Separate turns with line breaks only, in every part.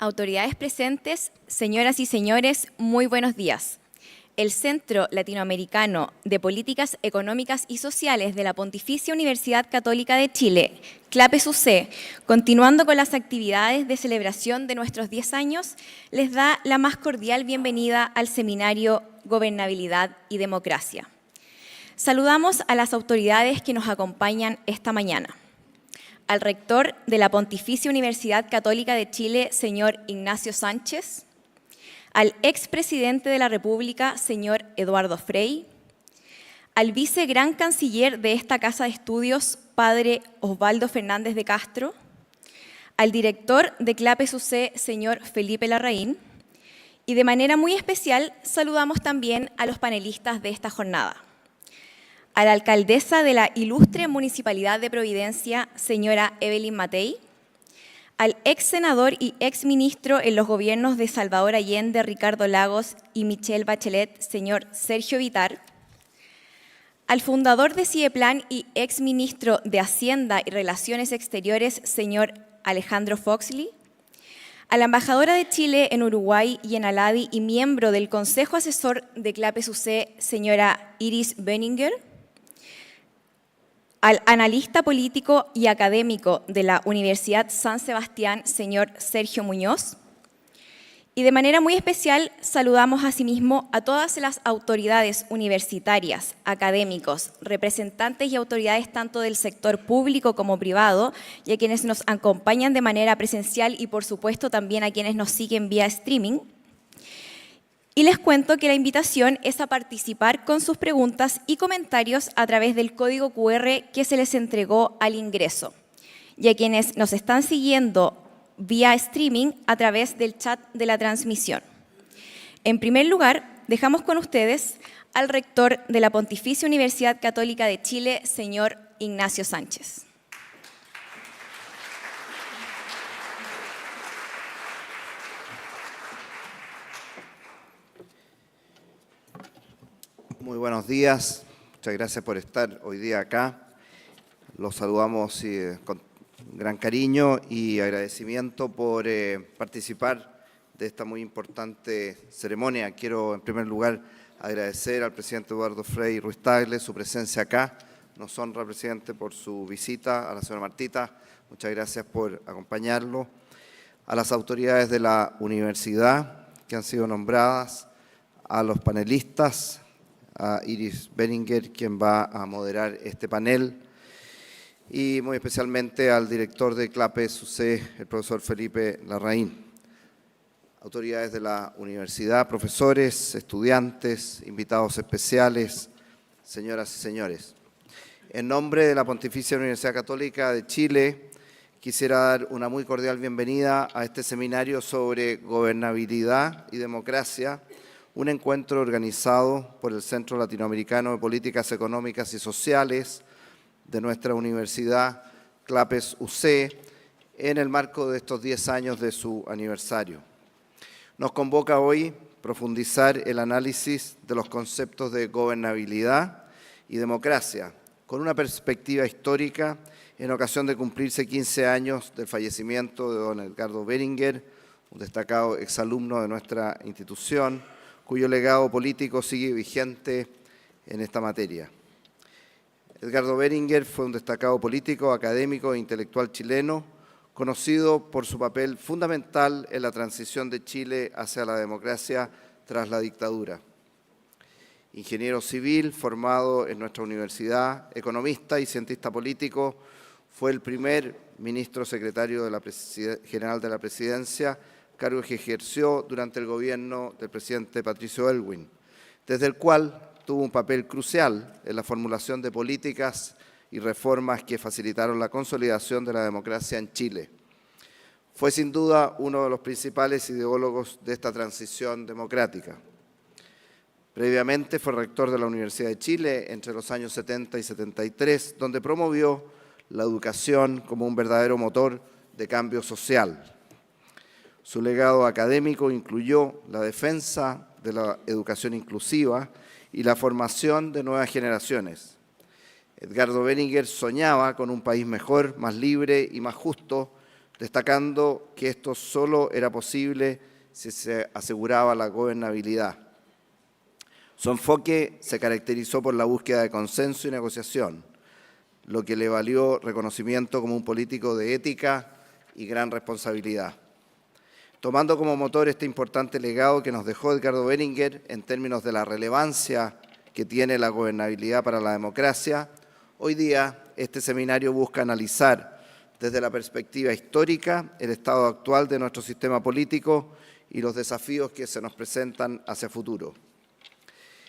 Autoridades presentes, señoras y señores, muy buenos días. El Centro Latinoamericano de Políticas Económicas y Sociales de la Pontificia Universidad Católica de Chile, CLAPES-UC, continuando con las actividades de celebración de nuestros 10 años, les da la más cordial bienvenida al seminario Gobernabilidad y Democracia. Saludamos a las autoridades que nos acompañan esta mañana. Al rector de la Pontificia Universidad Católica de Chile, señor Ignacio Sánchez, al expresidente de la República, señor Eduardo Frei, al vice gran canciller de esta Casa de Estudios, padre Osvaldo Fernández de Castro, al director de CLAPES-UC, señor Felipe Larraín, y de manera muy especial saludamos también a los panelistas de esta jornada. A la alcaldesa de la ilustre Municipalidad de Providencia, señora Evelyn Matei, al ex senador y ex ministro en los gobiernos de Salvador Allende, Ricardo Lagos y Michelle Bachelet, señor Sergio Vitar, al fundador de CIEPLAN y ex ministro de Hacienda y Relaciones Exteriores, señor Alejandro Foxley, a la embajadora de Chile en Uruguay y en Aladi y miembro del Consejo Asesor de CLAPES-UC, señora Iris Benninger, al analista político y académico de la Universidad San Sebastián, señor Sergio Muñoz. Y de manera muy especial saludamos asimismo a todas las autoridades universitarias, académicos, representantes y autoridades tanto del sector público como privado, y a quienes nos acompañan de manera presencial y por supuesto también a quienes nos siguen vía streaming. Y les cuento que la invitación es a participar con sus preguntas y comentarios a través del código QR que se les entregó al ingreso. Y a quienes nos están siguiendo vía streaming a través del chat de la transmisión. En primer lugar, dejamos con ustedes al rector de la Pontificia Universidad Católica de Chile, señor Ignacio Sánchez.
Muy buenos días, muchas gracias por estar hoy día acá. Los saludamos con gran cariño y agradecimiento por participar de esta muy importante ceremonia. Quiero en primer lugar agradecer al presidente Eduardo Frei Ruiz Tagle su presencia acá. Nos honra, presidente, por su visita. A la señora Martita, muchas gracias por acompañarlo. A las autoridades de la universidad que han sido nombradas, a los panelistas, a Iris Benninger, quien va a moderar este panel, y muy especialmente al director de CLAPES-UC, el profesor Felipe Larraín. Autoridades de la universidad, profesores, estudiantes, invitados especiales, señoras y señores. En nombre de la Pontificia Universidad Católica de Chile, quisiera dar una muy cordial bienvenida a este seminario sobre gobernabilidad y democracia, un encuentro organizado por el Centro Latinoamericano de Políticas Económicas y Sociales de nuestra universidad CLAPES-UC en el marco de estos 10 años de su aniversario. Nos convoca hoy profundizar el análisis de los conceptos de gobernabilidad y democracia, con una perspectiva histórica en ocasión de cumplirse 15 años del fallecimiento de don Edgardo Berenguer, un destacado exalumno de nuestra institución, cuyo legado político sigue vigente en esta materia. Edgardo Berenguer fue un destacado político, académico e intelectual chileno, conocido por su papel fundamental en la transición de Chile hacia la democracia tras la dictadura. Ingeniero civil, formado en nuestra universidad, economista y cientista político, fue el primer ministro secretario general de la Presidencia, cargo que ejerció durante el gobierno del presidente Patricio Aylwin, desde el cual tuvo un papel crucial en la formulación de políticas y reformas que facilitaron la consolidación de la democracia en Chile. Fue sin duda uno de los principales ideólogos de esta transición democrática. Previamente fue rector de la Universidad de Chile entre los años 70 y 73, donde promovió la educación como un verdadero motor de cambio social. Su legado académico incluyó la defensa de la educación inclusiva y la formación de nuevas generaciones. Edgardo Berenguer soñaba con un país mejor, más libre y más justo, destacando que esto solo era posible si se aseguraba la gobernabilidad. Su enfoque se caracterizó por la búsqueda de consenso y negociación, lo que le valió reconocimiento como un político de ética y gran responsabilidad. Tomando como motor este importante legado que nos dejó Edgardo Berenguer en términos de la relevancia que tiene la gobernabilidad para la democracia, hoy día este seminario busca analizar desde la perspectiva histórica el estado actual de nuestro sistema político y los desafíos que se nos presentan hacia futuro.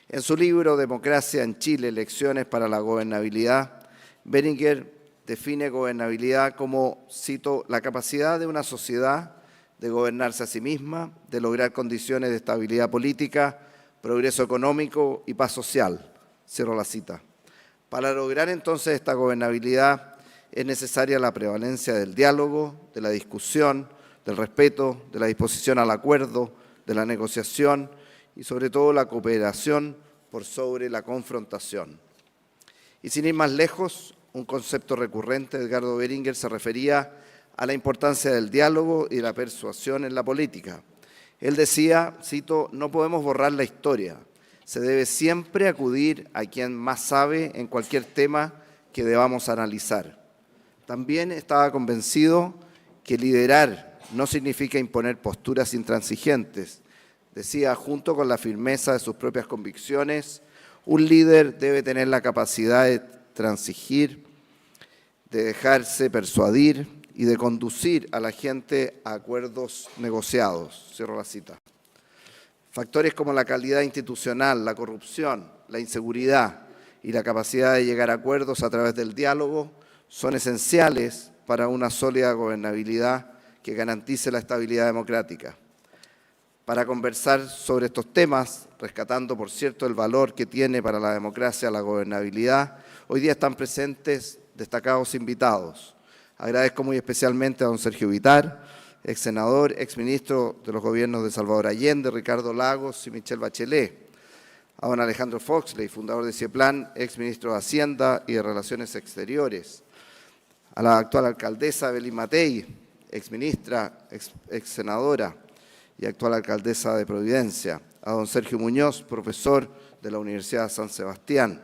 En su libro Democracia en Chile, Lecciones para la Gobernabilidad, Berenguer define gobernabilidad como, cito, la capacidad de una sociedad de gobernarse a sí misma, de lograr condiciones de estabilidad política, progreso económico y paz social. Cierro la cita. Para lograr entonces esta gobernabilidad es necesaria la prevalencia del diálogo, de la discusión, del respeto, de la disposición al acuerdo, de la negociación y sobre todo la cooperación por sobre la confrontación. Y sin ir más lejos, un concepto recurrente de Edgardo Berenguer se refería a la importancia del diálogo y de la persuasión en la política. Él decía, cito, no podemos borrar la historia, se debe siempre acudir a quien más sabe en cualquier tema que debamos analizar. También estaba convencido que liderar no significa imponer posturas intransigentes. Decía, junto con la firmeza de sus propias convicciones, un líder debe tener la capacidad de transigir, de dejarse persuadir y de conducir a la gente a acuerdos negociados. Cierro la cita. Factores como la calidad institucional, la corrupción, la inseguridad y la capacidad de llegar a acuerdos a través del diálogo son esenciales para una sólida gobernabilidad que garantice la estabilidad democrática. Para conversar sobre estos temas, rescatando, por cierto, el valor que tiene para la democracia la gobernabilidad, hoy día están presentes destacados invitados. Agradezco muy especialmente a don Sergio Vitar, ex senador, ex ministro de los gobiernos de Salvador Allende, Ricardo Lagos y Michelle Bachelet, a don Alejandro Foxley, fundador de CIEPLAN, ex ministro de Hacienda y de Relaciones Exteriores, a la actual alcaldesa Evelyn Matei, ex ministra, ex senadora y actual alcaldesa de Providencia, a don Sergio Muñoz, profesor de la Universidad de San Sebastián.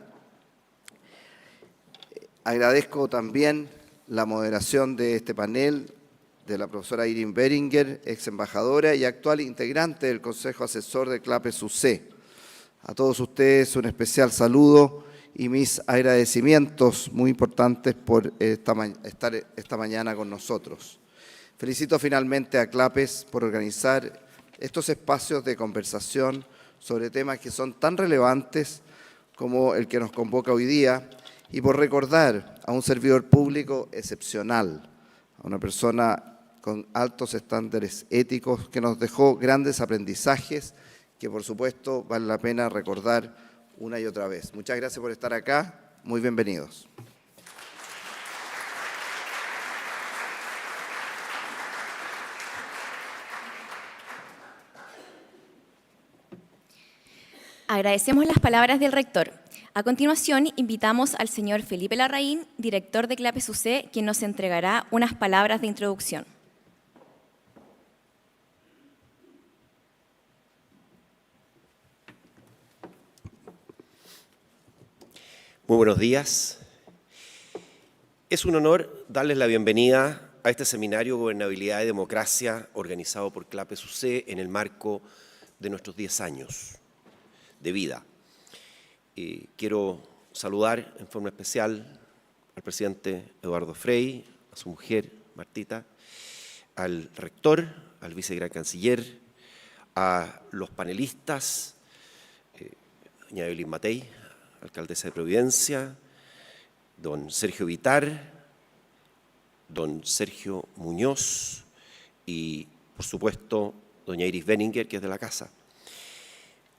Agradezco también la moderación de este panel de la profesora Irene Berenguer, ex embajadora y actual integrante del Consejo Asesor de CLAPES-UC. A todos ustedes un especial saludo y mis agradecimientos muy importantes por estar esta mañana con nosotros. Felicito finalmente a CLAPES por organizar estos espacios de conversación sobre temas que son tan relevantes como el que nos convoca hoy día y por recordar a un servidor público excepcional, a una persona con altos estándares éticos que nos dejó grandes aprendizajes que por supuesto vale la pena recordar una y otra vez. Muchas gracias por estar acá, muy bienvenidos.
Agradecemos las palabras del rector. A continuación, invitamos al señor Felipe Larraín, director de CLAPES-UC, quien nos entregará unas palabras de introducción.
Muy buenos días. Es un honor darles la bienvenida a este seminario Gobernabilidad y Democracia organizado por CLAPES-UC en el marco de nuestros 10 años de vida. Quiero saludar en forma especial al presidente Eduardo Frei, a su mujer Martita, al rector, al vicegran canciller, a los panelistas, doña Evelyn Matei, alcaldesa de Providencia, don Sergio Vitar, don Sergio Muñoz y, por supuesto, doña Iris Benninger, que es de la casa.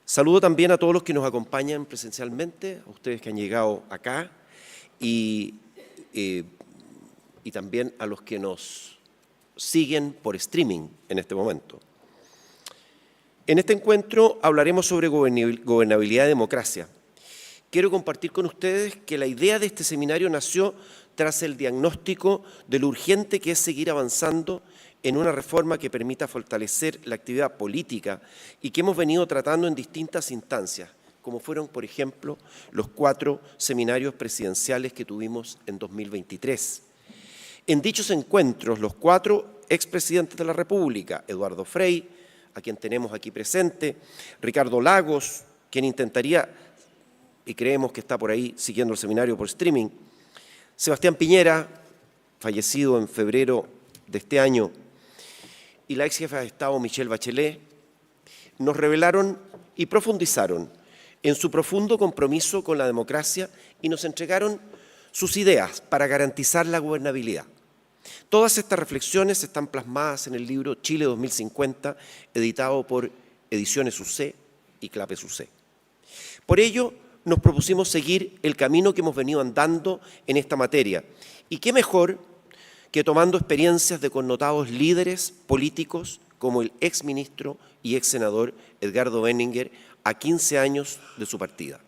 Saludo también a todos los que nos acompañan presencialmente, a ustedes que han llegado acá y también a los que nos siguen por streaming en este momento. En este encuentro hablaremos sobre gobernabilidad y democracia. Quiero compartir con ustedes que la idea de este seminario nació tras el diagnóstico de lo urgente que es seguir avanzando en una reforma que permita fortalecer la actividad política y que hemos venido tratando en distintas instancias, como fueron, por ejemplo, los 4 seminarios presidenciales que tuvimos en 2023. En dichos encuentros, los 4 expresidentes de la República, Eduardo Frei, a quien tenemos aquí presente, Ricardo Lagos, quien intentaría, y creemos que está por ahí siguiendo el seminario por streaming, Sebastián Piñera, fallecido en febrero de este año, y la ex jefa de Estado Michelle Bachelet, nos revelaron y profundizaron en su profundo compromiso con la democracia y nos entregaron sus ideas para garantizar la gobernabilidad. Todas estas reflexiones están plasmadas en el libro Chile 2050, editado por Ediciones UC y CLAPES UC. Por ello, nos propusimos seguir el camino que hemos venido andando en esta materia. Y qué mejor que tomando experiencias de connotados líderes políticos como el exministro y exsenador Edgardo Benninger a 15 años de su partida.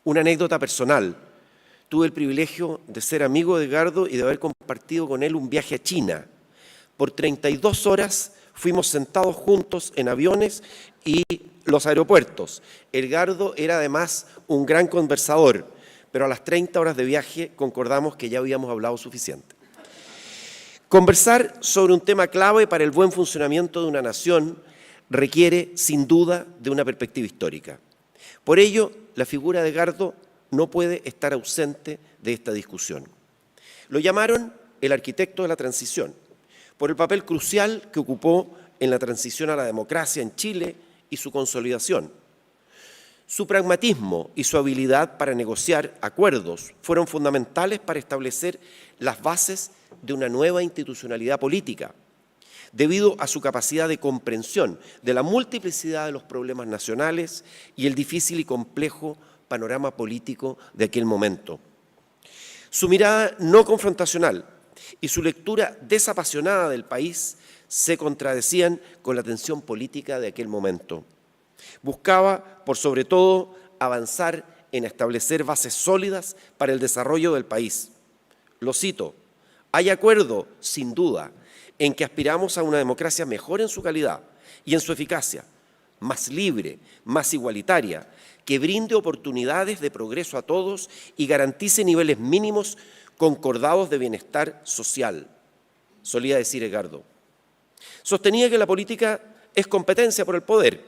Una anécdota personal. Tuve el privilegio de ser amigo de Edgardo y de haber compartido con él un viaje a China. Por 32 horas fuimos sentados juntos en aviones y los aeropuertos. Edgardo era además un gran conversador, pero a las 30 horas de viaje concordamos que ya habíamos hablado suficiente. Conversar sobre un tema clave para el buen funcionamiento de una nación requiere, sin duda, de una perspectiva histórica. Por ello, la figura de Edgardo no puede estar ausente de esta discusión. Lo llamaron el arquitecto de la transición, por el papel crucial que ocupó en la transición a la democracia en Chile y su consolidación. Su pragmatismo y su habilidad para negociar acuerdos fueron fundamentales para establecer las bases de una nueva institucionalidad política, debido a su capacidad de comprensión de la multiplicidad de los problemas nacionales y el difícil y complejo panorama político de aquel momento. Su mirada no confrontacional y su lectura desapasionada del país se contradecían con la tensión política de aquel momento. Buscaba, por sobre todo, avanzar en establecer bases sólidas para el desarrollo del país. Lo cito: hay acuerdo, sin duda, en que aspiramos a una democracia mejor en su calidad y en su eficacia, más libre, más igualitaria, que brinde oportunidades de progreso a todos y garantice niveles mínimos concordados de bienestar social, solía decir Edgardo. Sostenía que la política es competencia por el poder,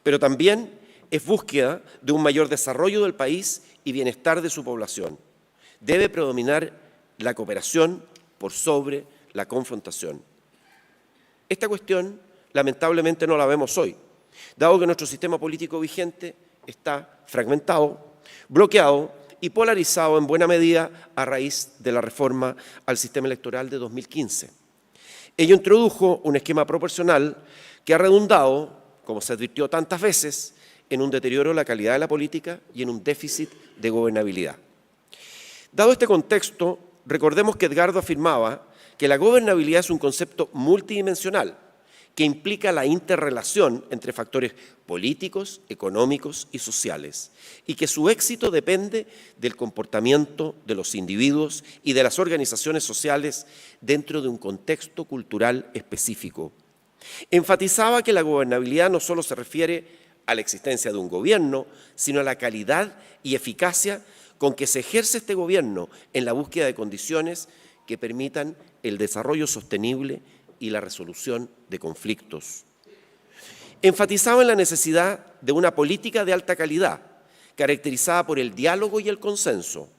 pero también es búsqueda de un mayor desarrollo del país y bienestar de su población. Debe predominar la cooperación por sobre la confrontación. Esta cuestión, lamentablemente, no la vemos hoy, dado que nuestro sistema político vigente está fragmentado, bloqueado y polarizado en buena medida a raíz de la reforma al sistema electoral de 2015. Ello introdujo un esquema proporcional que ha redundado, como se advirtió tantas veces, en un deterioro de la calidad de la política y en un déficit de gobernabilidad. Dado este contexto, recordemos que Edgardo afirmaba que la gobernabilidad es un concepto multidimensional que implica la interrelación entre factores políticos, económicos y sociales, y que su éxito depende del comportamiento de los individuos y de las organizaciones sociales dentro de un contexto cultural específico. Enfatizaba que la gobernabilidad no solo se refiere a la existencia de un gobierno, sino a la calidad y eficacia con que se ejerce este gobierno en la búsqueda de condiciones que permitan el desarrollo sostenible y la resolución de conflictos. Enfatizaba en la necesidad de una política de alta calidad, caracterizada por el diálogo y el consenso.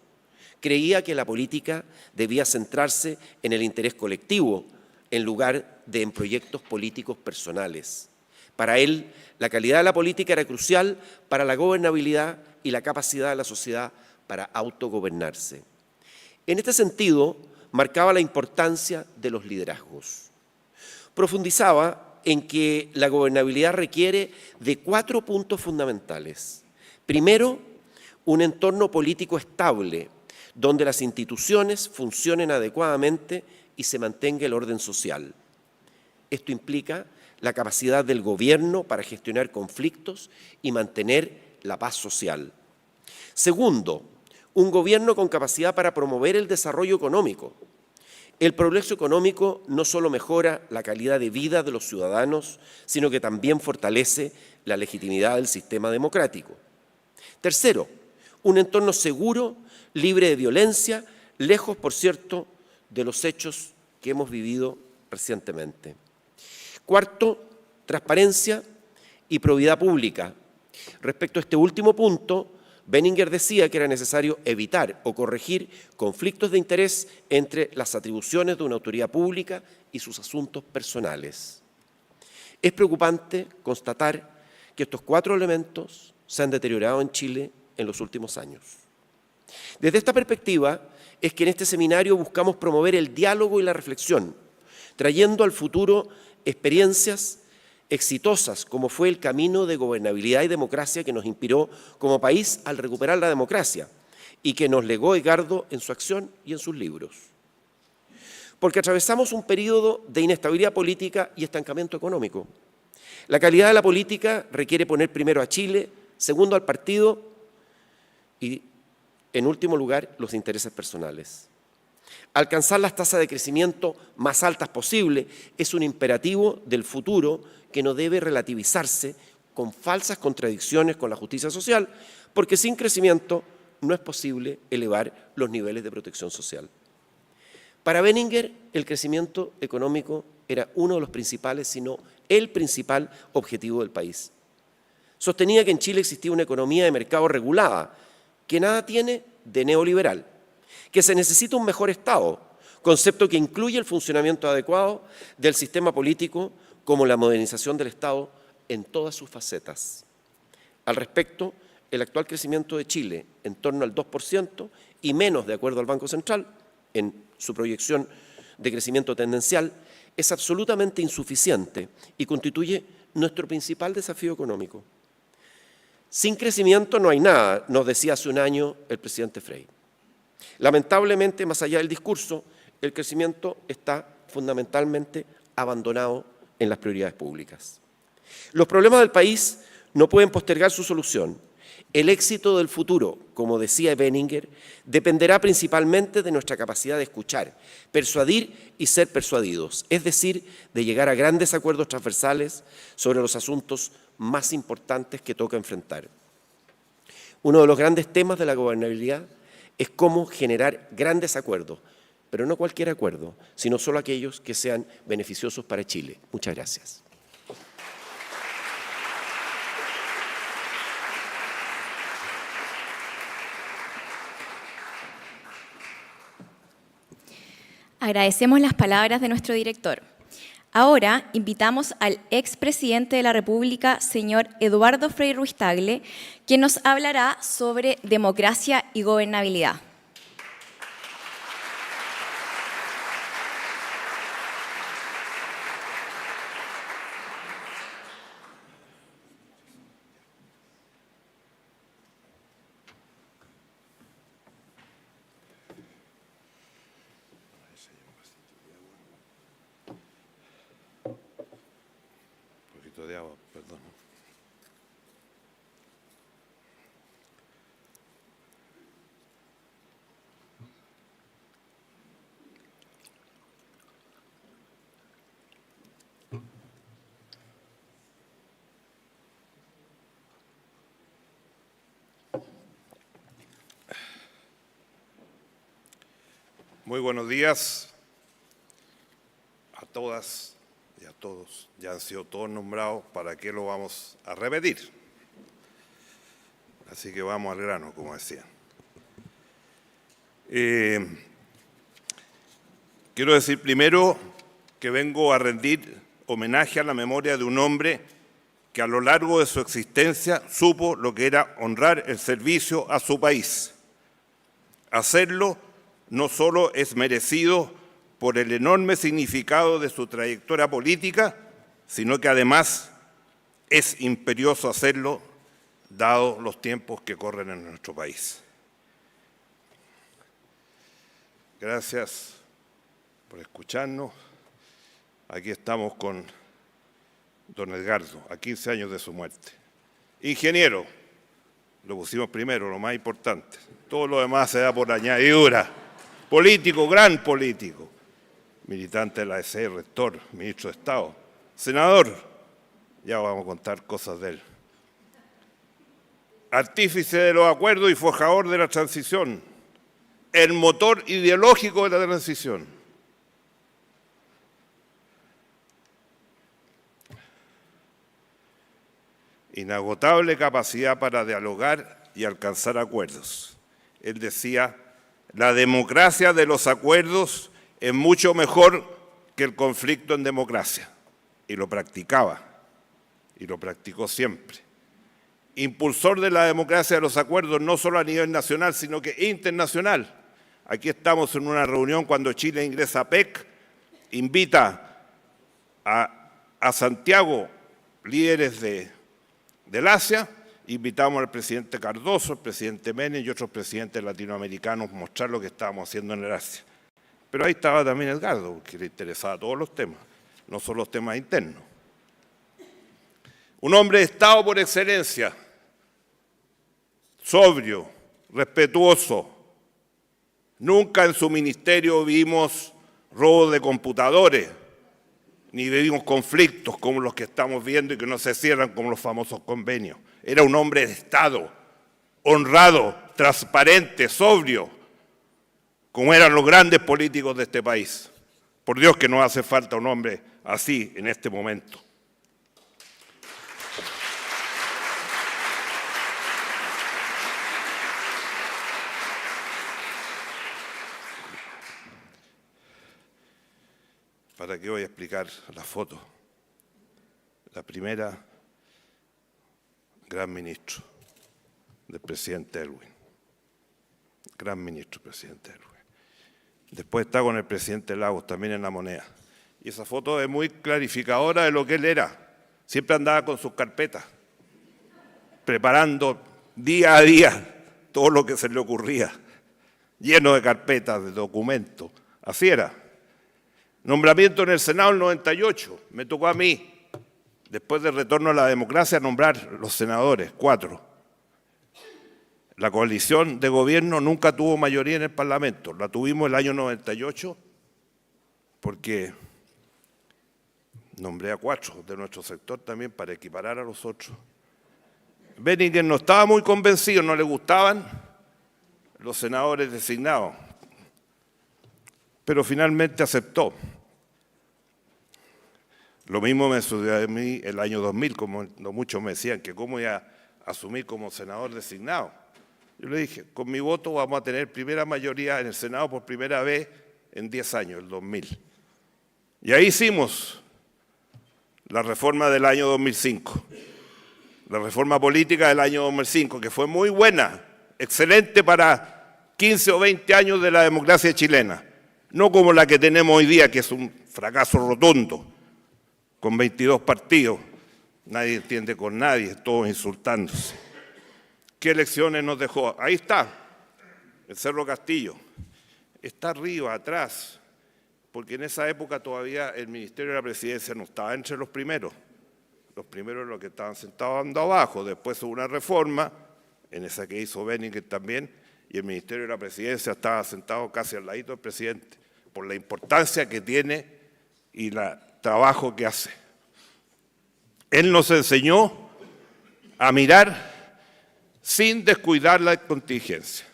Creía que la política debía centrarse en el interés colectivo, en lugar de en proyectos políticos personales. Para él, la calidad de la política era crucial para la gobernabilidad y la capacidad de la sociedad para autogobernarse. En este sentido, marcaba la importancia de los liderazgos. Profundizaba en que la gobernabilidad requiere de 4 puntos fundamentales. Primero, un entorno político estable, donde las instituciones funcionen adecuadamente y se mantenga el orden social. Esto implica la capacidad del gobierno para gestionar conflictos y mantener la paz social. Segundo, un gobierno con capacidad para promover el desarrollo económico. El progreso económico no solo mejora la calidad de vida de los ciudadanos, sino que también fortalece la legitimidad del sistema democrático. Tercero, un entorno seguro, libre de violencia, lejos, por cierto, de los hechos que hemos vivido recientemente. Cuarto, transparencia y probidad pública. Respecto a este último punto, Benninger decía que era necesario evitar o corregir conflictos de interés entre las atribuciones de una autoridad pública y sus asuntos personales. Es preocupante constatar que estos 4 elementos se han deteriorado en Chile en los últimos años. Desde esta perspectiva es que en este seminario buscamos promover el diálogo y la reflexión, trayendo al futuro experiencias exitosas, como fue el camino de gobernabilidad y democracia que nos inspiró como país al recuperar la democracia y que nos legó Edgardo en su acción y en sus libros. Porque atravesamos un periodo de inestabilidad política y estancamiento económico. La calidad de la política requiere poner primero a Chile, segundo al partido y, en último lugar, los intereses personales. Alcanzar las tasas de crecimiento más altas posible es un imperativo del futuro que no debe relativizarse con falsas contradicciones con la justicia social, porque sin crecimiento no es posible elevar los niveles de protección social. Para Benninger, el crecimiento económico era uno de los principales, sino el principal objetivo del país. Sostenía que en Chile existía una economía de mercado regulada, que nada tiene de neoliberal, que se necesita un mejor Estado, concepto que incluye el funcionamiento adecuado del sistema político como la modernización del Estado en todas sus facetas. Al respecto, el actual crecimiento de Chile, en torno al 2% y menos de acuerdo al Banco Central, en su proyección de crecimiento tendencial, es absolutamente insuficiente y constituye nuestro principal desafío económico. Sin crecimiento no hay nada, nos decía hace un año el presidente Frei. Lamentablemente, más allá del discurso, el crecimiento está fundamentalmente abandonado en las prioridades públicas. Los problemas del país no pueden postergar su solución. El éxito del futuro, como decía Benninger, dependerá principalmente de nuestra capacidad de escuchar, persuadir y ser persuadidos, es decir, de llegar a grandes acuerdos transversales sobre los asuntos más importantes que toca enfrentar. Uno de los grandes temas de la gobernabilidad es cómo generar grandes acuerdos, pero no cualquier acuerdo, sino solo aquellos que sean beneficiosos para Chile. Muchas gracias.
Agradecemos las palabras de nuestro director. Ahora invitamos al expresidente de la República, señor Eduardo Frei Ruiz-Tagle, quien nos hablará sobre democracia y gobernabilidad.
De agua, perdón. Muy buenos días a todas y a todos. Ya han sido todos nombrados, ¿para qué lo vamos a repetir? Así que vamos al grano, como decían. Quiero decir primero que vengo a rendir homenaje a la memoria de un hombre que a lo largo de su existencia supo lo que era honrar el servicio a su país. Hacerlo no solo es merecido por el enorme significado de su trayectoria política, sino que además es imperioso hacerlo, dado los tiempos que corren en nuestro país. Gracias por escucharnos. Aquí estamos con don Edgardo, a 15 años de su muerte. Ingeniero, lo pusimos primero, lo más importante. Todo lo demás se da por añadidura. Político, gran político. Militante de la EC, rector, ministro de Estado. Senador, ya vamos a contar cosas de él. Artífice de los acuerdos y forjador de la transición. El motor ideológico de la transición. Inagotable capacidad para dialogar y alcanzar acuerdos. Él decía, la democracia de los acuerdos es mucho mejor que el conflicto en democracia. Y lo practicaba, y lo practicó siempre. Impulsor de la democracia de los acuerdos, no solo a nivel nacional, sino que internacional. Aquí estamos en una reunión cuando Chile ingresa a PEC, invita a Santiago líderes del Asia, invitamos al presidente Cardoso, al presidente Menem y otros presidentes latinoamericanos a mostrar lo que estábamos haciendo en el Asia. Pero ahí estaba también Edgardo, porque le interesaba todos los temas, no solo los temas internos. Un hombre de Estado por excelencia, sobrio, respetuoso. Nunca en su ministerio vimos robos de computadores, ni vimos conflictos como los que estamos viendo y que no se cierran como los famosos convenios. Era un hombre de Estado, honrado, transparente, sobrio, como eran los grandes políticos de este país. Por Dios que nos hace falta un hombre así en este momento. ¿Para qué voy a explicar la foto? La primera, gran ministro del presidente Aylwin. Gran ministro, presidente Aylwin. Después está con el presidente Lagos, también en La Moneda. Y esa foto es muy clarificadora de lo que él era. Siempre andaba con sus carpetas, preparando día a día todo lo que se le ocurría, lleno de carpetas, de documentos. Así era. Nombramiento en el Senado en el 98. Me tocó a mí, después del retorno a la democracia, nombrar los senadores, 4. La coalición de gobierno nunca tuvo mayoría en el Parlamento. La tuvimos el año 98 porque nombré a 4 de nuestro sector también para equiparar a los otros. Benninger no estaba muy convencido, no le gustaban los senadores designados, pero finalmente aceptó. Lo mismo me sucedió a mí el año 2000, como muchos me decían que cómo iba a asumir como senador designado. Yo le dije, con mi voto vamos a tener primera mayoría en el Senado por primera vez en 10 años, el 2000. Y ahí hicimos la reforma del año 2005, la reforma política del año 2005, que fue muy buena, excelente para 15 o 20 años de la democracia chilena. No como la que tenemos hoy día, que es un fracaso rotundo, con 22 partidos, nadie entiende con nadie, todos insultándose. ¿Qué elecciones nos dejó? Ahí está, el Cerro Castillo. Está arriba, atrás, porque en esa época todavía el Ministerio de la Presidencia no estaba entre los primeros. Los primeros los que estaban sentados ando abajo. Después hubo una reforma, en esa que hizo Benninger también, y el Ministerio de la Presidencia estaba sentado casi al ladito del presidente, por la importancia que tiene y el trabajo que hace. Él nos enseñó a mirar sin descuidar la contingencia.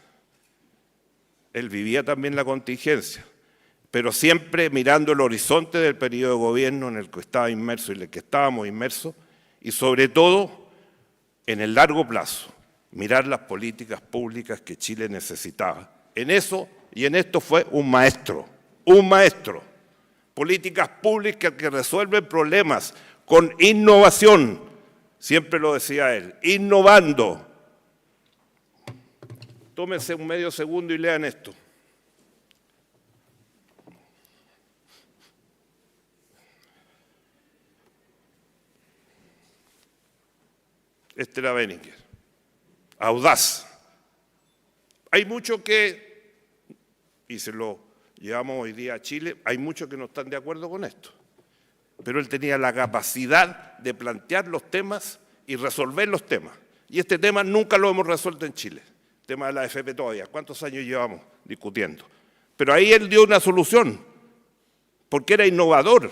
él vivía también la contingencia, pero siempre mirando el horizonte del periodo de gobierno en el que estaba inmerso y en el que estábamos inmersos, y sobre todo en el largo plazo, mirar las políticas públicas que Chile necesitaba. En eso y en esto fue un maestro, un maestro. Políticas públicas que resuelven problemas con innovación, siempre lo decía él, innovando. Tómense un medio segundo y lean esto. Este era Benninger. Audaz. Hay mucho que, y se lo llevamos hoy día a Chile, hay muchos que no están de acuerdo con esto. Pero él tenía la capacidad de plantear los temas y resolver los temas. Y este tema nunca lo hemos resuelto en Chile. El tema de la AFP todavía. ¿Cuántos años llevamos discutiendo? Pero ahí él dio una solución, porque era innovador.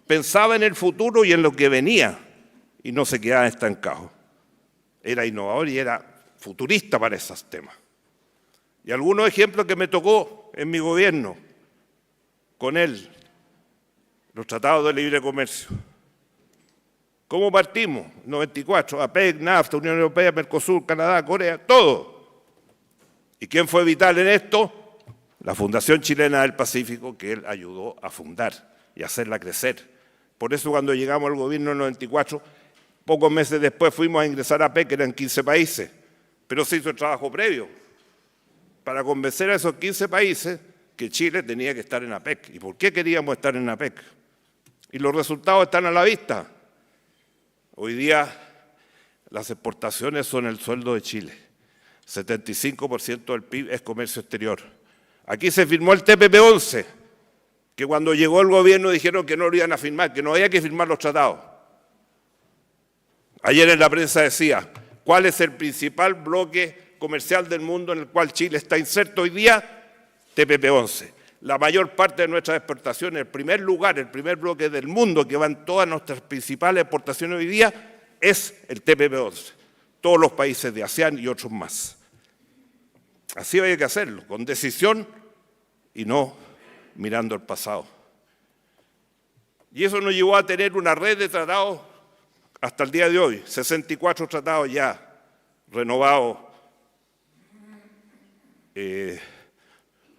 Pensaba en el futuro y en lo que venía, y no se quedaba estancado. Era innovador y era futurista para esos temas. Y algunos ejemplos que me tocó en mi gobierno con él, los tratados de libre comercio. ¿Cómo partimos? 94, APEC, NAFTA, Unión Europea, Mercosur, Canadá, Corea, todo. ¿Y quién fue vital en esto? La Fundación Chilena del Pacífico, que él ayudó a fundar y a hacerla crecer. Por eso cuando llegamos al gobierno en 94, pocos meses después fuimos a ingresar a APEC, que eran 15 países, pero se hizo el trabajo previo para convencer a esos 15 países que Chile tenía que estar en APEC. ¿Y por qué queríamos estar en APEC? Y los resultados están a la vista. Hoy día las exportaciones son el sueldo de Chile. 75% del PIB es comercio exterior. Aquí se firmó el TPP-11, que cuando llegó el gobierno dijeron que no lo iban a firmar, que no había que firmar los tratados. Ayer en la prensa decía, ¿cuál es el principal bloque comercial del mundo en el cual Chile está inserto hoy día? TPP-11. La mayor parte de nuestras exportaciones, el primer lugar, el primer bloque del mundo que van todas nuestras principales exportaciones hoy día es el TPP-11. Todos los países de ASEAN y otros más. Así hay que hacerlo, con decisión y no mirando el pasado. Y eso nos llevó a tener una red de tratados hasta el día de hoy, 64 tratados ya renovados,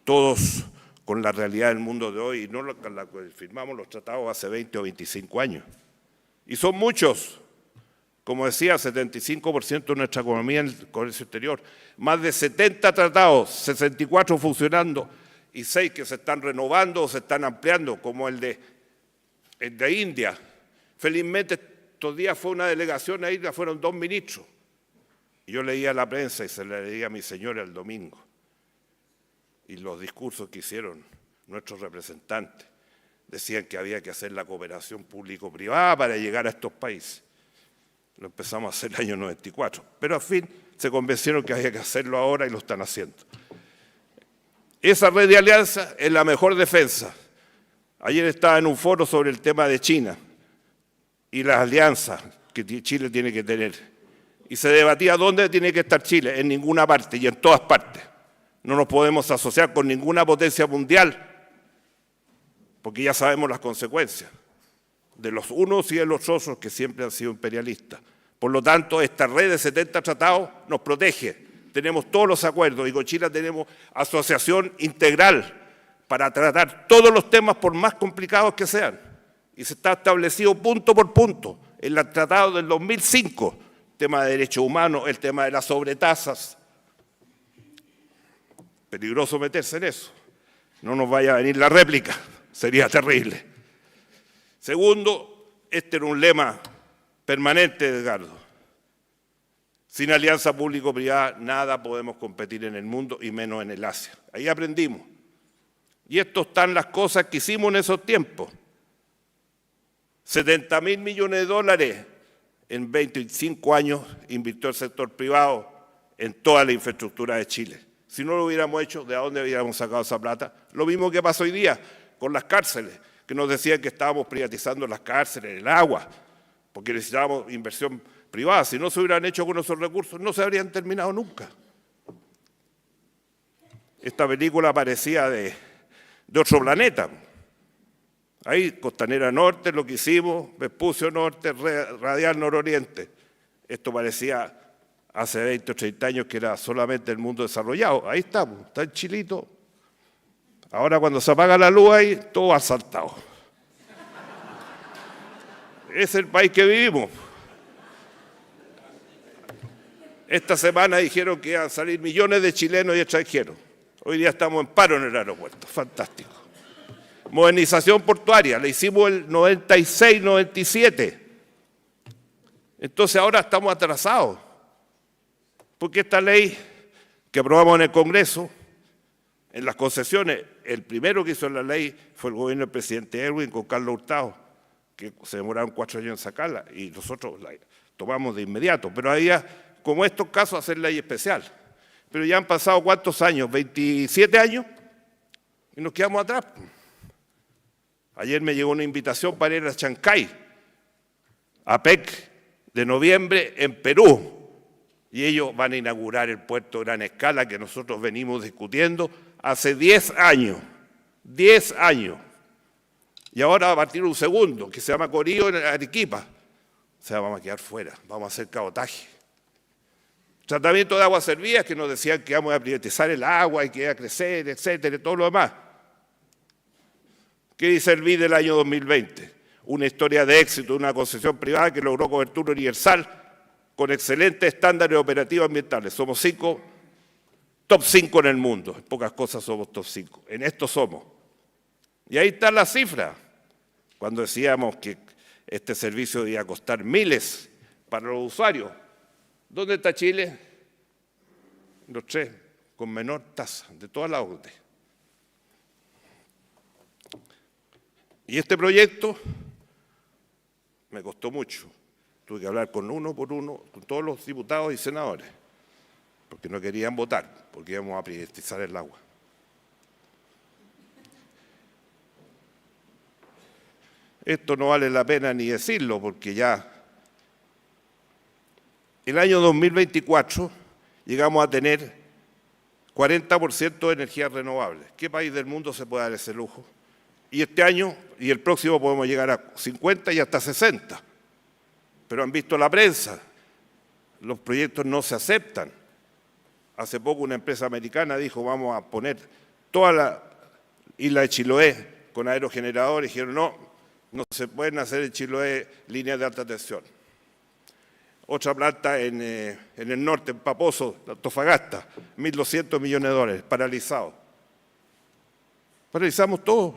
todos con la realidad del mundo de hoy, y no la que firmamos los tratados hace 20 o 25 años. Y son muchos, como decía, 75% de nuestra economía en el comercio exterior, más de 70 tratados, 64 funcionando y 6 que se están renovando o se están ampliando, como el de India. Felizmente estos días fue una delegación a India, fueron 2 ministros. Y yo leía la prensa y se la leía a mi señora el domingo. Y los discursos que hicieron nuestros representantes decían que había que hacer la cooperación público-privada para llegar a estos países. Lo empezamos a hacer el año 94, pero al fin se convencieron que había que hacerlo ahora y lo están haciendo. Esa red de alianza es la mejor defensa. Ayer estaba en un foro sobre el tema de China y las alianzas que Chile tiene que tener. Y se debatía dónde tiene que estar Chile, en ninguna parte y en todas partes. No nos podemos asociar con ninguna potencia mundial, porque ya sabemos las consecuencias de los unos y de los otros que siempre han sido imperialistas. Por lo tanto, esta red de 70 tratados nos protege. Tenemos todos los acuerdos y con Chile tenemos asociación integral para tratar todos los temas por más complicados que sean. Y se está establecido punto por punto. En el tratado del 2005, el tema de derechos humanos, el tema de las sobretasas. Peligroso meterse en eso. No nos vaya a venir la réplica, sería terrible. Segundo, este era un lema permanente de Edgardo. Sin alianza público-privada nada podemos competir en el mundo y menos en el Asia. Ahí aprendimos. Y estas están las cosas que hicimos en esos tiempos. 70.000 millones de dólares en 25 años invirtió el sector privado en toda la infraestructura de Chile. Si no lo hubiéramos hecho, ¿de dónde hubiéramos sacado esa plata? Lo mismo que pasa hoy día con las cárceles, que nos decían que estábamos privatizando las cárceles, el agua, porque necesitábamos inversión privada. Si no se hubieran hecho con esos recursos, no se habrían terminado nunca. esta película parecía de otro planeta. Ahí, Costanera Norte, lo que hicimos, Vespucio Norte, Radial Nororiente. Esto parecía hace 20 o 30 años que era solamente el mundo desarrollado. Ahí estamos, está en Chilito. Ahora cuando se apaga la luz ahí, todo asaltado. Es el país que vivimos. Esta semana dijeron que iban a salir millones de chilenos y extranjeros. Hoy día estamos en paro en el aeropuerto, fantástico. Modernización portuaria, la hicimos el 96, 97. Entonces ahora estamos atrasados. Porque esta ley que aprobamos en el Congreso, en las concesiones, el primero que hizo la ley fue el gobierno del presidente Erwin con Carlos Hurtado, que se demoraron 4 años en sacarla y nosotros la tomamos de inmediato. Pero había, como estos casos, hacer ley especial. Pero ya han pasado ¿cuántos años? 27 años y nos quedamos atrás. Ayer me llegó una invitación para ir a Chancay, a PEC de noviembre en Perú. Y ellos van a inaugurar el puerto de gran escala que nosotros venimos discutiendo hace 10 años. 10 años. Y ahora va a partir un segundo, que se llama Corío en Arequipa. O sea, vamos a quedar fuera, vamos a hacer cabotaje. Tratamiento de aguas servidas, que nos decían que íbamos a privatizar el agua y que iba a crecer, etcétera, y todo lo demás. ¿Qué dice el BID del año 2020? Una historia de éxito de una concesión privada que logró cobertura universal con excelentes estándares operativos ambientales. Somos top 5 en el mundo. En pocas cosas somos top 5. En esto somos. Y ahí está la cifra. Cuando decíamos que este servicio debía costar miles para los usuarios. ¿Dónde está Chile? Los 3, con menor tasa de toda la OCDE. Y este proyecto me costó mucho. Tuve que hablar con uno por uno, con todos los diputados y senadores, porque no querían votar, porque íbamos a privatizar el agua. Esto no vale la pena ni decirlo, porque ya el año 2024 llegamos a tener 40% de energías renovables. ¿Qué país del mundo se puede dar ese lujo? Y este año y el próximo podemos llegar a 50 y hasta 60. Pero han visto la prensa, los proyectos no se aceptan. Hace poco una empresa americana dijo, vamos a poner toda la isla de Chiloé con aerogeneradores. Dijeron, no se pueden hacer en Chiloé líneas de alta tensión. Otra planta en el norte, en Paposo, Antofagasta, 1.200 millones de dólares, paralizado. Paralizamos todo.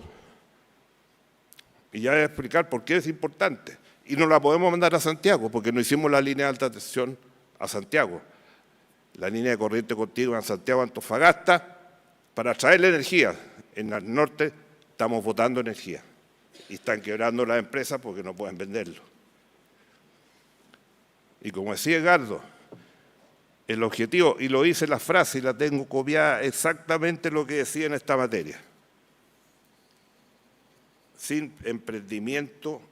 Y ya voy a explicar por qué es importante. Y no la podemos mandar a Santiago, porque no hicimos la línea de alta tensión a Santiago. La línea de corriente continua en Santiago, Antofagasta, para traer la energía. En el norte estamos botando energía. Y están quebrando las empresas porque no pueden venderlo. Y como decía Edgardo, el objetivo, y lo dice la frase y la tengo copiada exactamente lo que decía en esta materia. Sin emprendimiento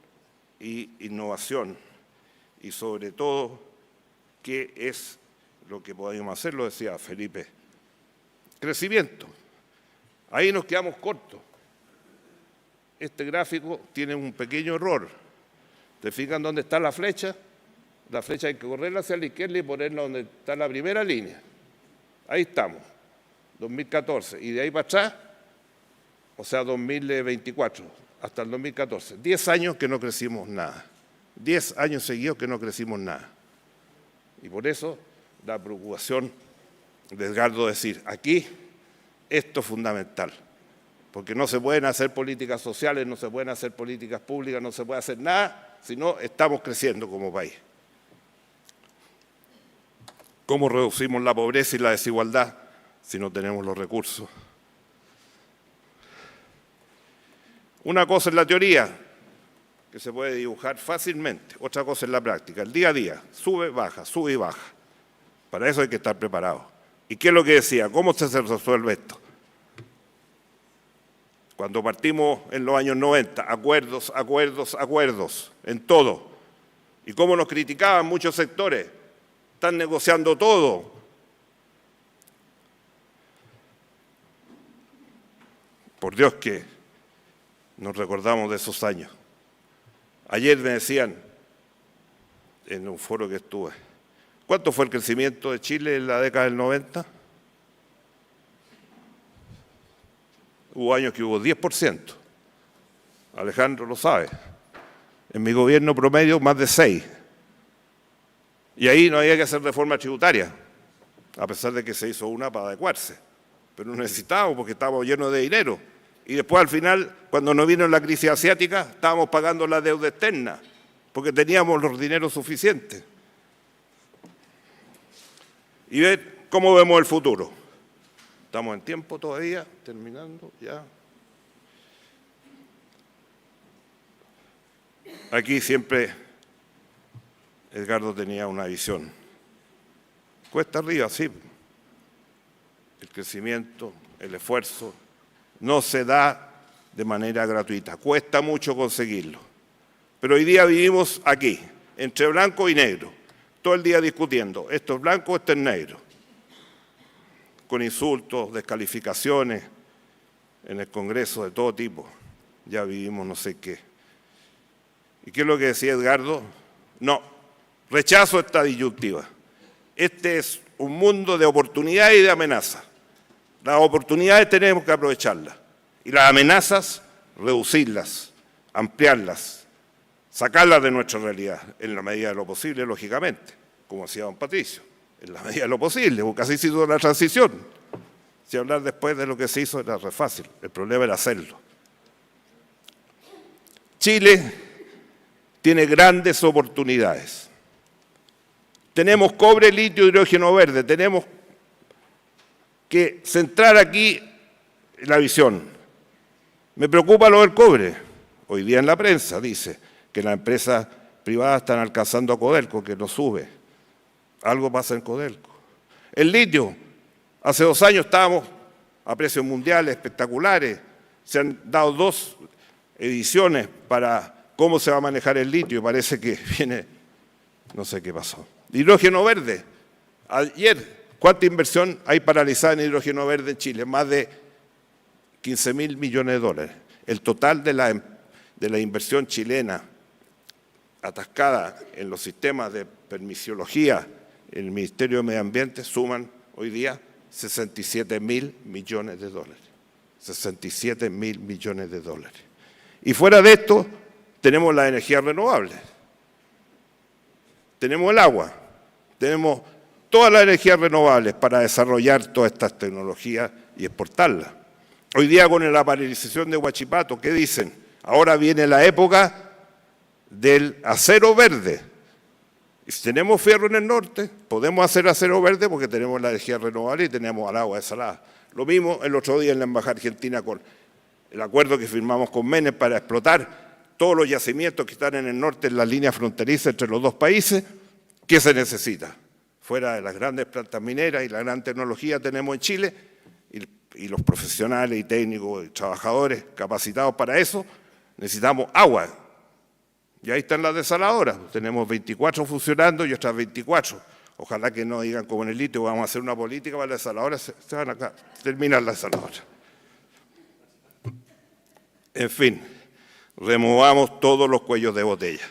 e innovación, y sobre todo, ¿qué es lo que podemos hacer? Lo decía Felipe. Crecimiento. Ahí nos quedamos cortos. Este gráfico tiene un pequeño error. ¿Te fijan dónde está la flecha? La flecha hay que correrla hacia la izquierda y ponerla donde está la primera línea. Ahí estamos, 2014. Y de ahí para atrás, o sea, 2024, hasta el 2014. 10 años que no crecimos nada. 10 años seguidos que no crecimos nada. Y por eso la preocupación de Edgardo decir, aquí esto es fundamental. Porque no se pueden hacer políticas sociales, no se pueden hacer políticas públicas, no se puede hacer nada si no estamos creciendo como país. ¿Cómo reducimos la pobreza y la desigualdad si no tenemos los recursos? Una cosa es la teoría, que se puede dibujar fácilmente. Otra cosa es la práctica, el día a día. Sube y baja. Para eso hay que estar preparado. ¿Y qué es lo que decía? ¿Cómo se resuelve esto? Cuando partimos en los años 90, acuerdos, en todo. ¿Y cómo nos criticaban muchos sectores? Están negociando todo. por Dios que nos recordamos de esos años. Ayer me decían, en un foro que estuve, ¿cuánto fue el crecimiento de Chile en la década del 90? Hubo años que hubo 10%. Alejandro lo sabe. En mi gobierno promedio, más de 6%. Y ahí no había que hacer reforma tributaria, a pesar de que se hizo una para adecuarse. Pero no necesitábamos porque estábamos llenos de dinero. Y después, al final, cuando nos vino la crisis asiática, estábamos pagando la deuda externa, porque teníamos los dineros suficientes. Y ver cómo vemos el futuro. Estamos en tiempo todavía, terminando ya. Aquí siempre Edgardo tenía una visión. Cuesta arriba, sí. El crecimiento, el esfuerzo, no se da de manera gratuita. Cuesta mucho conseguirlo. Pero hoy día vivimos aquí, entre blanco y negro, todo el día discutiendo. Esto es blanco, esto es negro. Con insultos, descalificaciones en el Congreso de todo tipo. Ya vivimos no sé qué. ¿Y qué es lo que decía Edgardo? No, rechazo esta disyuntiva. Este es un mundo de oportunidades y de amenazas. Las oportunidades tenemos que aprovecharlas y las amenazas, reducirlas, ampliarlas, sacarlas de nuestra realidad, en la medida de lo posible, lógicamente, como decía don Patricio, en la medida de lo posible, porque así se hizo la transición. Si hablar después de lo que se hizo era re fácil, el problema era hacerlo. Chile tiene grandes oportunidades. Tenemos cobre, litio, hidrógeno verde, tenemos que centrar aquí la visión. Me preocupa lo del cobre. Hoy día en la prensa dice que las empresas privadas están alcanzando a Codelco, que lo sube. Algo pasa en Codelco. El litio, hace 2 años estábamos a precios mundiales espectaculares. Se han dado 2 ediciones para cómo se va a manejar el litio y parece que viene, no sé qué pasó. Hidrógeno verde. Ayer, ¿cuánta inversión hay paralizada en hidrógeno verde en Chile? Más de 15.000 millones de dólares. El total de la inversión chilena atascada en los sistemas de permisología en el Ministerio de Medio Ambiente suman hoy día 67.000 millones de dólares. 67.000 millones de dólares. Y fuera de esto, tenemos las energías renovables. Tenemos el agua. Tenemos todas las energías renovables para desarrollar todas estas tecnologías y exportarlas. Hoy día con la paralización de Huachipato, ¿qué dicen? Ahora viene la época del acero verde. Y si tenemos fierro en el norte, podemos hacer acero verde porque tenemos la energía renovable y tenemos el agua desalada. Lo mismo el otro día en la Embajada Argentina con el acuerdo que firmamos con Menem para explotar todos los yacimientos que están en el norte en la línea fronteriza entre los 2 países. ¿Qué se necesita? Fuera de las grandes plantas mineras y la gran tecnología tenemos en Chile, y los profesionales y técnicos y trabajadores capacitados para eso, necesitamos agua. Y ahí están las desaladoras. Tenemos 24 funcionando y otras 24. Ojalá que no digan como en el litio, vamos a hacer una política para las desaladoras, se van a terminar las desaladoras. En fin, removamos todos los cuellos de botella.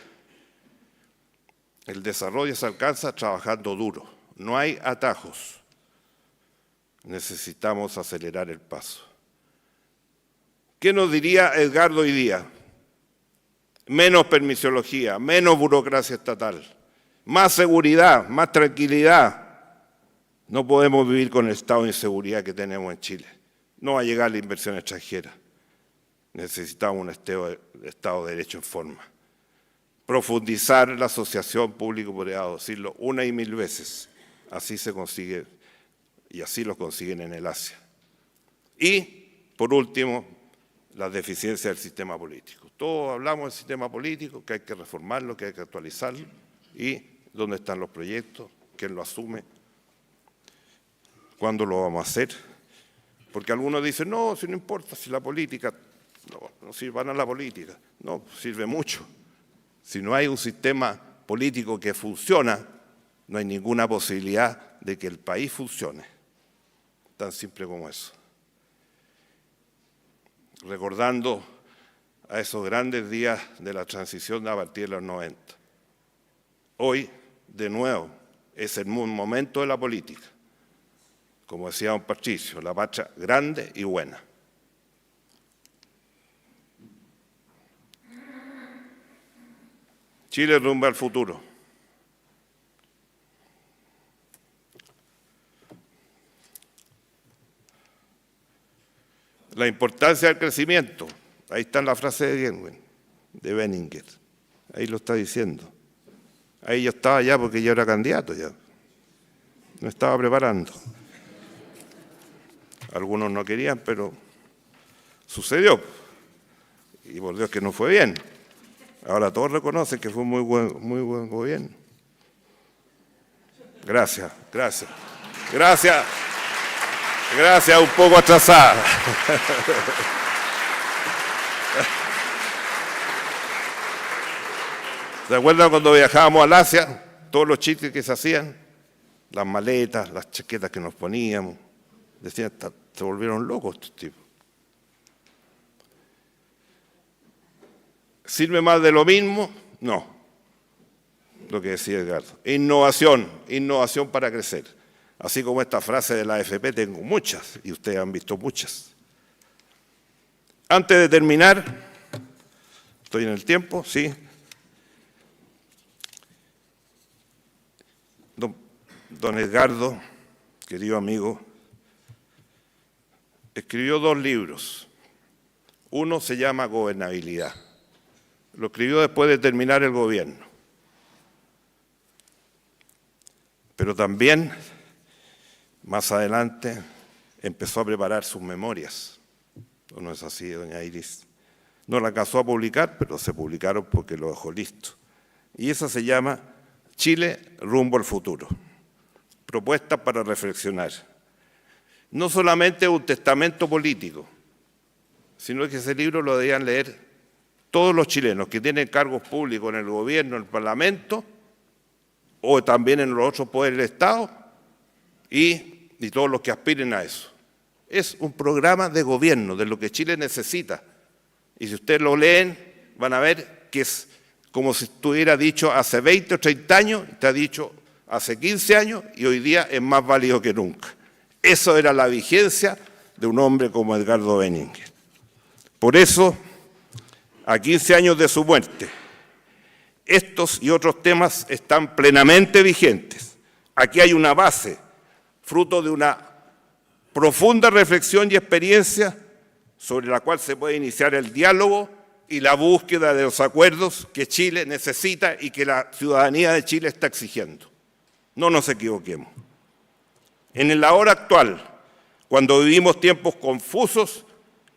El desarrollo se alcanza trabajando duro. No hay atajos. Necesitamos acelerar el paso. ¿Qué nos diría Edgardo hoy día? Menos permisología, menos burocracia estatal, más seguridad, más tranquilidad. No podemos vivir con el estado de inseguridad que tenemos en Chile. No va a llegar la inversión extranjera. Necesitamos un Estado de Derecho en forma. Profundizar la asociación público-privada, decirlo una y 1000 veces. Así se consigue, y así lo consiguen en el Asia. Y, por último, las deficiencias del sistema político. Todos hablamos del sistema político, que hay que reformarlo, que hay que actualizarlo, y dónde están los proyectos, quién lo asume, cuándo lo vamos a hacer. Porque algunos dicen, no, si no importa, si la política, no sirvan a la política. No, sirve mucho. Si no hay un sistema político que funciona, no hay ninguna posibilidad de que el país funcione. Tan simple como eso. recordando a esos grandes días de la transición a partir de los 90. Hoy, de nuevo, es el momento de la política. Como decía don Patricio, la patria grande y buena. Chile rumbo al futuro. La importancia del crecimiento. Ahí está la frase de Benninger. Ahí lo está diciendo. Ahí yo estaba ya porque yo era candidato ya. Me estaba preparando. Algunos no querían, pero sucedió. Y por Dios que no fue bien. Ahora todos reconocen que fue muy buen gobierno. Gracias. Gracias, un poco atrasada. ¿Se acuerdan cuando viajábamos al Asia? Todos los chistes que se hacían, las maletas, las chaquetas que nos poníamos. Decían, se volvieron locos estos tipos. ¿Sirve más de lo mismo? No. Lo que decía Edgardo. Innovación para crecer. Así como esta frase de la AFP, tengo muchas, y ustedes han visto muchas. Antes de terminar, ¿estoy en el tiempo? Sí. Don Edgardo, querido amigo, escribió 2 libros. Uno se llama Gobernabilidad. Lo escribió después de terminar el gobierno. Pero también, más adelante, empezó a preparar sus memorias. ¿No es así, doña Iris? No la alcanzó a publicar, pero se publicaron porque lo dejó listo. Y esa se llama Chile rumbo al futuro. Propuestas para reflexionar. No solamente un testamento político, sino que ese libro lo debían leer todos los chilenos que tienen cargos públicos en el gobierno, en el parlamento, o también en los otros poderes del Estado, y todos los que aspiren a eso. Es un programa de gobierno, de lo que Chile necesita. Y si ustedes lo leen, van a ver que es como si estuviera dicho hace 20 o 30 años, está dicho hace 15 años, y hoy día es más válido que nunca. Eso era la vigencia de un hombre como Edgardo Benninger. Por eso, a 15 años de su muerte, estos y otros temas están plenamente vigentes. Aquí hay una base, fruto de una profunda reflexión y experiencia sobre la cual se puede iniciar el diálogo y la búsqueda de los acuerdos que Chile necesita y que la ciudadanía de Chile está exigiendo. No nos equivoquemos. En la hora actual, cuando vivimos tiempos confusos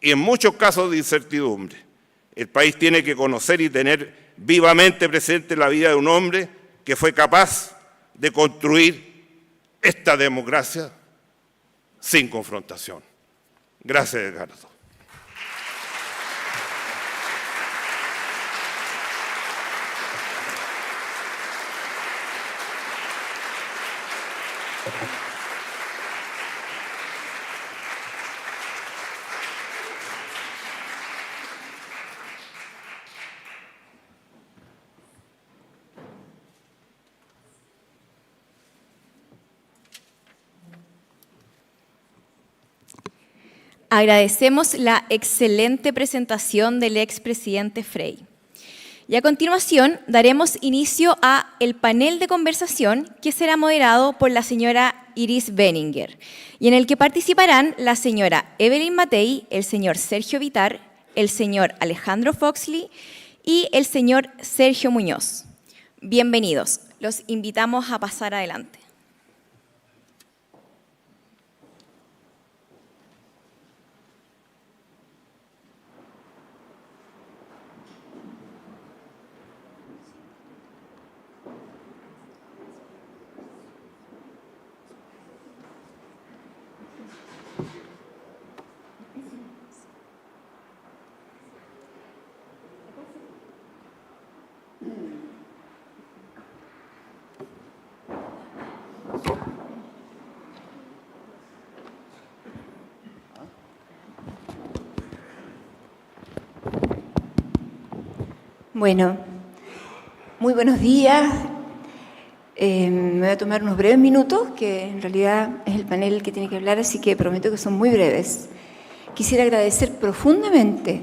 y en muchos casos de incertidumbre, el país tiene que conocer y tener vivamente presente la vida de un hombre que fue capaz de construir esta democracia sin confrontación. Gracias, Edgardo.
Agradecemos la excelente presentación del expresidente Frei. Y a continuación daremos inicio a el panel de conversación que será moderado por la señora Iris Benninger y en el que participarán la señora Evelyn Matei, el señor Sergio Vitar, el señor Alejandro Foxley y el señor Sergio Muñoz. Bienvenidos. Los invitamos a pasar adelante.
Bueno, muy buenos días. Me voy a tomar unos breves minutos, que en realidad es el panel el que tiene que hablar, así que prometo que son muy breves. Quisiera agradecer profundamente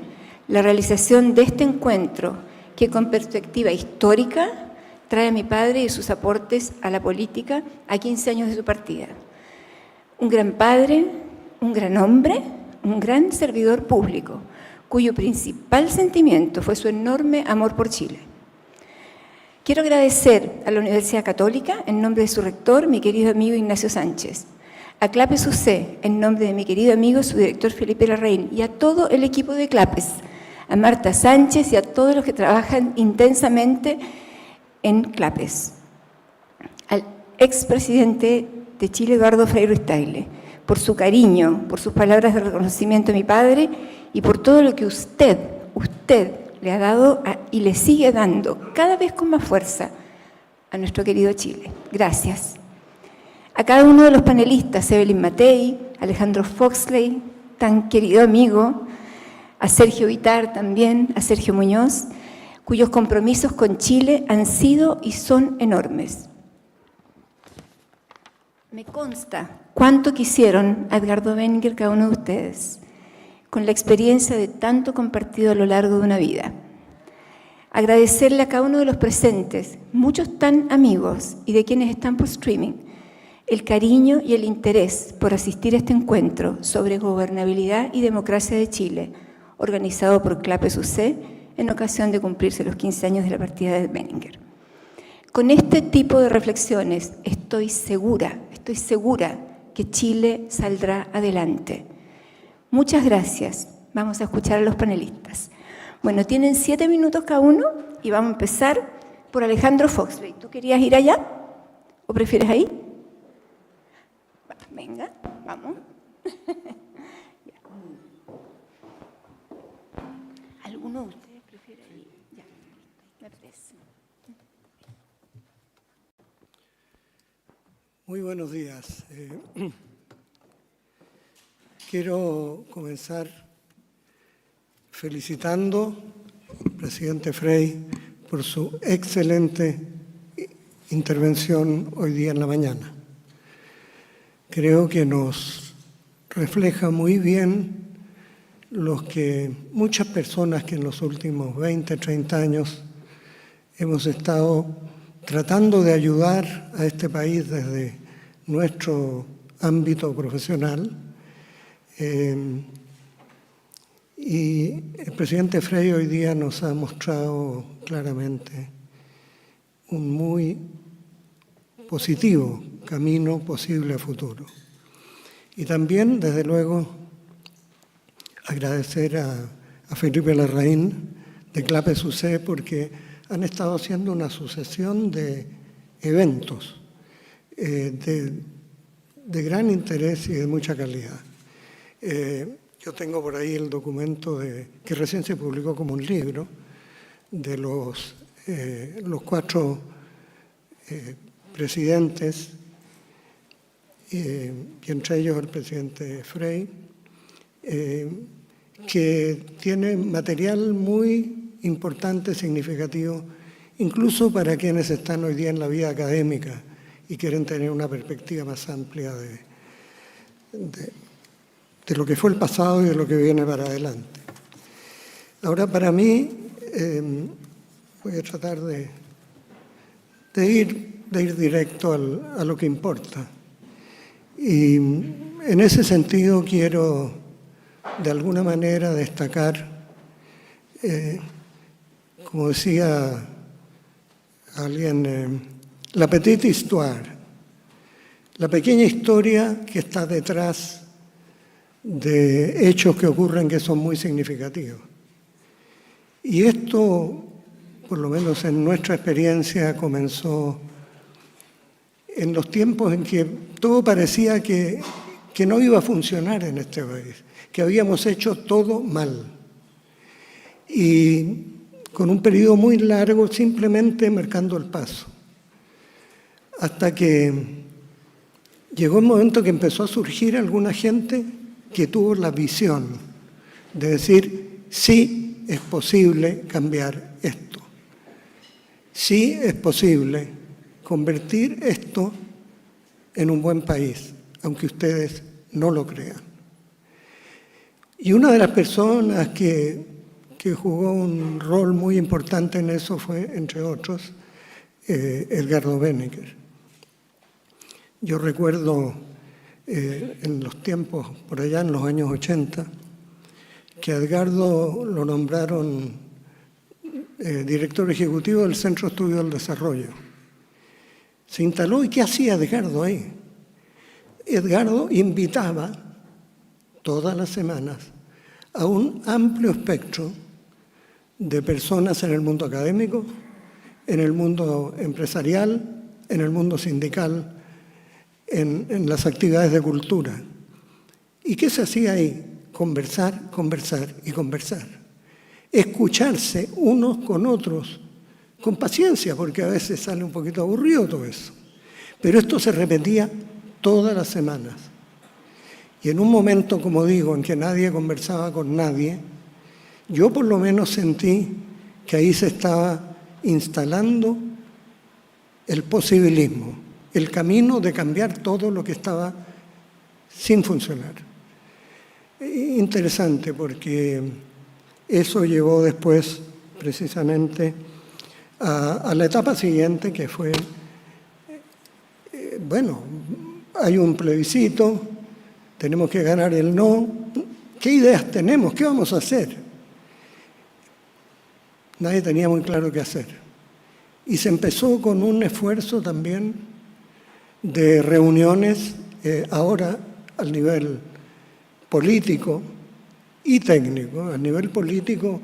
la realización de este encuentro, que con perspectiva histórica trae a mi padre y sus aportes a la política a 15 años de su partida. Un gran padre, un gran hombre, un gran servidor público, cuyo principal sentimiento fue su enorme amor por Chile. Quiero agradecer a la Universidad Católica, en nombre de su rector, mi querido amigo Ignacio Sánchez, a Clapes UC, en nombre de mi querido amigo, su director Felipe Larraín, y a todo el equipo de Clapes, a Marta Sánchez y a todos los que trabajan intensamente en Clapes. Al expresidente de Chile, Eduardo Frei Ruiz-Tagle, por su cariño, por sus palabras de reconocimiento a mi padre y por todo lo que usted le ha dado y le sigue dando cada vez con más fuerza a nuestro querido Chile. Gracias. A cada uno de los panelistas, Evelyn Matei, Alejandro Foxley, tan querido amigo, a Sergio Vitar también, a Sergio Muñoz, cuyos compromisos con Chile han sido y son enormes. Me consta cuánto quisieron a Edgardo Benninger cada uno de ustedes, con la experiencia de tanto compartido a lo largo de una vida. Agradecerle a cada uno de los presentes, muchos tan amigos y de quienes están por streaming, el cariño y el interés por asistir a este encuentro sobre gobernabilidad y democracia de Chile, organizado por Clapes UC en ocasión de cumplirse los 15 años de la partida de Benninger. Con este tipo de reflexiones estoy segura que Chile saldrá adelante. Muchas gracias. Vamos a escuchar a los panelistas. Bueno, tienen 7 minutos cada uno y vamos a empezar por Alejandro Foxley. ¿Tú querías ir allá o prefieres ahí? Venga, vamos. ¿Alguno de ustedes prefiere ir? Ya, me parece.
Muy buenos días. Quiero comenzar felicitando al presidente Frei por su excelente intervención hoy día en la mañana. Creo que nos refleja muy bien lo que muchas personas que en los últimos 20, 30 años hemos estado tratando de ayudar a este país desde nuestro ámbito profesional. Y el presidente Frei hoy día nos ha mostrado claramente un muy positivo camino posible a futuro. Y también, desde luego, agradecer a Felipe Larraín de Clapes UC porque han estado haciendo una sucesión de eventos de gran interés y de mucha calidad. Yo tengo por ahí el documento que recién se publicó como un libro de los 4 presidentes, y entre ellos el presidente Frei, que tiene material muy importante, significativo, incluso para quienes están hoy día en la vida académica y quieren tener una perspectiva más amplia de lo que fue el pasado y de lo que viene para adelante. Ahora, para mí, voy a tratar de ir directo a lo que importa. Y en ese sentido quiero, de alguna manera, destacar, como decía alguien, la petite histoire, la pequeña historia que está detrás de hechos que ocurren que son muy significativos. Y esto, por lo menos en nuestra experiencia, comenzó en los tiempos en que todo parecía que no iba a funcionar en este país, que habíamos hecho todo mal. Y con un periodo muy largo simplemente marcando el paso. Hasta que llegó el momento que empezó a surgir alguna gente que tuvo la visión de decir, sí, es posible cambiar esto. sí es posible convertir esto en un buen país, aunque ustedes no lo crean. Y una de las personas que jugó un rol muy importante en eso fue, entre otros, Edgardo Benneker. Yo recuerdo en los tiempos, por allá en los años 80, que a Edgardo lo nombraron director ejecutivo del Centro de Estudio del Desarrollo. Se instaló, ¿y qué hacía Edgardo ahí? Edgardo invitaba todas las semanas a un amplio espectro de personas en el mundo académico, en el mundo empresarial, en el mundo sindical, en las actividades de cultura. ¿Y qué se hacía ahí? Conversar, conversar y conversar. Escucharse unos con otros, con paciencia, porque a veces sale un poquito aburrido todo eso. Pero esto se repetía todas las semanas. Y en un momento, como digo, en que nadie conversaba con nadie, yo por lo menos sentí que ahí se estaba instalando el posibilismo, el camino de cambiar todo lo que estaba sin funcionar. Interesante, porque eso llevó después precisamente a la etapa siguiente, que fue, bueno, hay un plebiscito, tenemos que ganar el no. ¿Qué ideas tenemos? ¿Qué vamos a hacer? Nadie tenía muy claro qué hacer. Y se empezó con un esfuerzo también de reuniones, ahora al nivel político y técnico. A nivel político,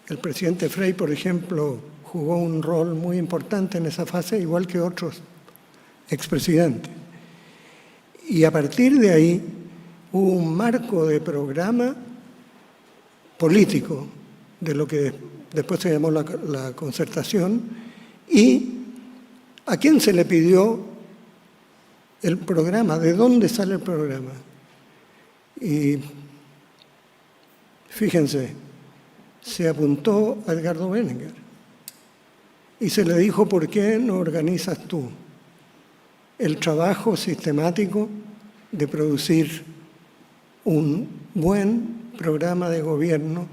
el presidente Frei, por ejemplo, jugó un rol muy importante en esa fase, igual que otros expresidentes. Y a partir de ahí hubo un marco de programa político, de lo que después se llamó la concertación, y ¿a quién se le pidió el programa? ¿De dónde sale el programa? Y fíjense, se apuntó a Edgardo Benneker y se le dijo: ¿por qué no organizas tú el trabajo sistemático de producir un buen programa de gobierno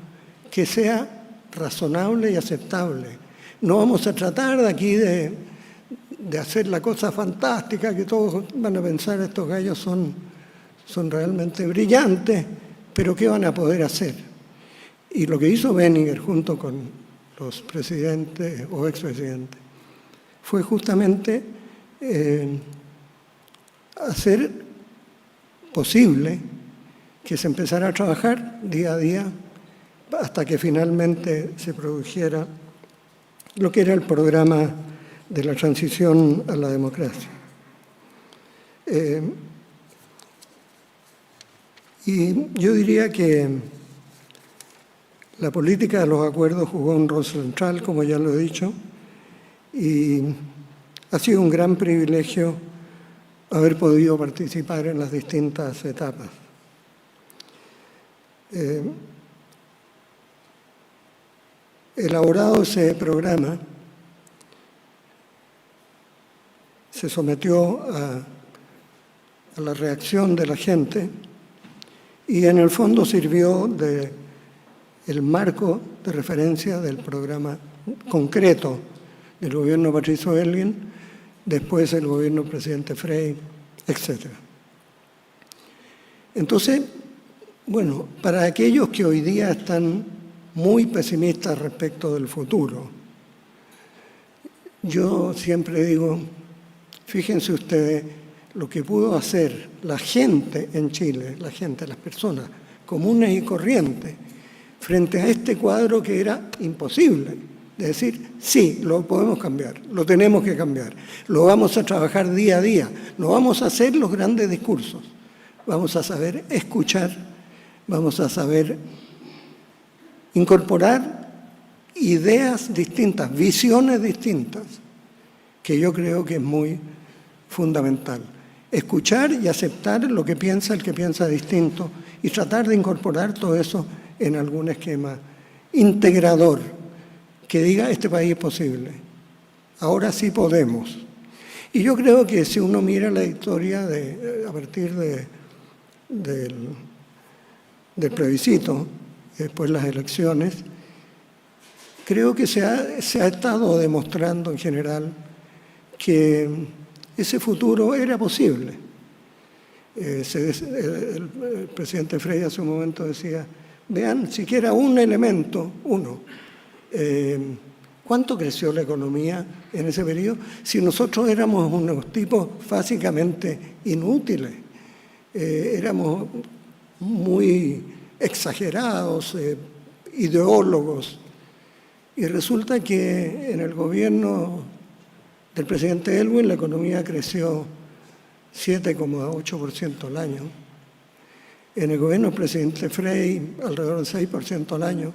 que sea razonable y aceptable? No vamos a tratar de aquí de hacer la cosa fantástica que todos van a pensar: estos gallos son realmente brillantes, pero ¿qué van a poder hacer? Y lo que hizo Benneker junto con los presidentes o expresidentes fue justamente hacer posible que se empezara a trabajar día a día hasta que finalmente se produjera lo que era el programa de la transición a la democracia. Y yo diría que la política de los acuerdos jugó un rol central, como ya lo he dicho, y ha sido un gran privilegio haber podido participar en las distintas etapas. Elaborado ese programa, se sometió a la reacción de la gente y en el fondo sirvió de el marco de referencia del programa concreto del gobierno de Patricio Elwin, después el gobierno del presidente Frei, etc. Entonces, bueno, para aquellos que hoy día están muy pesimistas respecto del futuro, yo siempre digo, fíjense ustedes lo que pudo hacer la gente en Chile, la gente, las personas comunes y corrientes, frente a este cuadro que era imposible. De decir, sí, lo podemos cambiar, lo tenemos que cambiar, lo vamos a trabajar día a día, no vamos a hacer los grandes discursos, vamos a saber escuchar, vamos a saber incorporar ideas distintas, visiones distintas, que yo creo que es muy fundamental. Escuchar y aceptar lo que piensa el que piensa distinto y tratar de incorporar todo eso en algún esquema integrador que diga este país es posible. Ahora sí podemos. Y yo creo que si uno mira la historia a partir del plebiscito, después las elecciones, creo que se ha estado demostrando en general que ese futuro era posible. El presidente Frey hace un momento decía, vean siquiera un elemento, ¿cuánto creció la economía en ese periodo? Si nosotros éramos unos tipos básicamente inútiles, éramos muy exagerados, ideólogos, y resulta que en el gobierno del presidente Elwin la economía creció 7,8% al año. En el gobierno del presidente Frey, alrededor del 6% al año.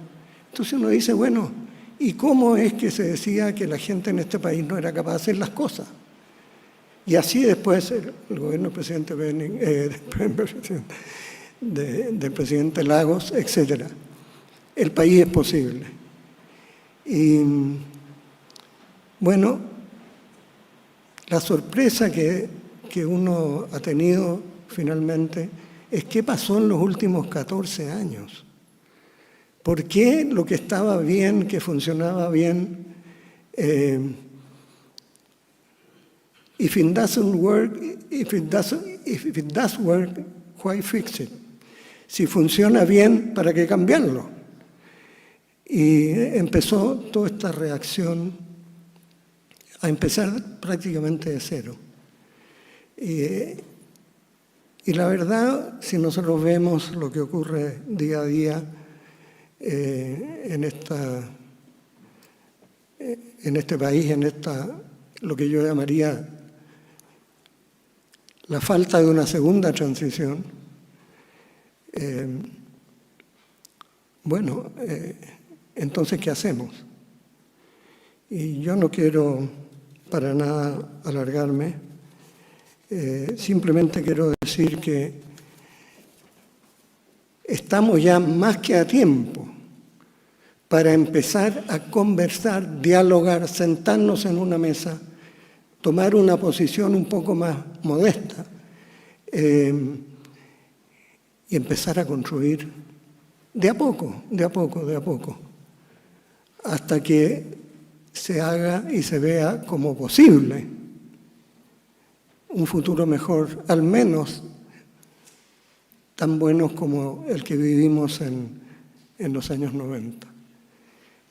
Entonces uno dice, bueno, ¿y cómo es que se decía que la gente en este país no era capaz de hacer las cosas? Y así después el gobierno del presidente del presidente Lagos, etc. El país es posible. Y bueno, la sorpresa que uno ha tenido finalmente es qué pasó en los últimos 14 años. ¿Por qué lo que estaba bien, que funcionaba bien, if it doesn't work, if it does work, why fix it? Si funciona bien, ¿para qué cambiarlo? Y empezó toda esta reacción a empezar prácticamente de cero. Y la verdad, si nosotros vemos lo que ocurre día a día en este país, lo que yo llamaría la falta de una segunda transición, entonces, ¿qué hacemos? Y yo no quiero para nada alargarme, simplemente quiero decir que estamos ya más que a tiempo para empezar a conversar, dialogar, sentarnos en una mesa, tomar una posición un poco más modesta y empezar a construir de a poco, hasta que se haga y se vea como posible un futuro mejor, al menos tan buenos como el que vivimos en los años 90.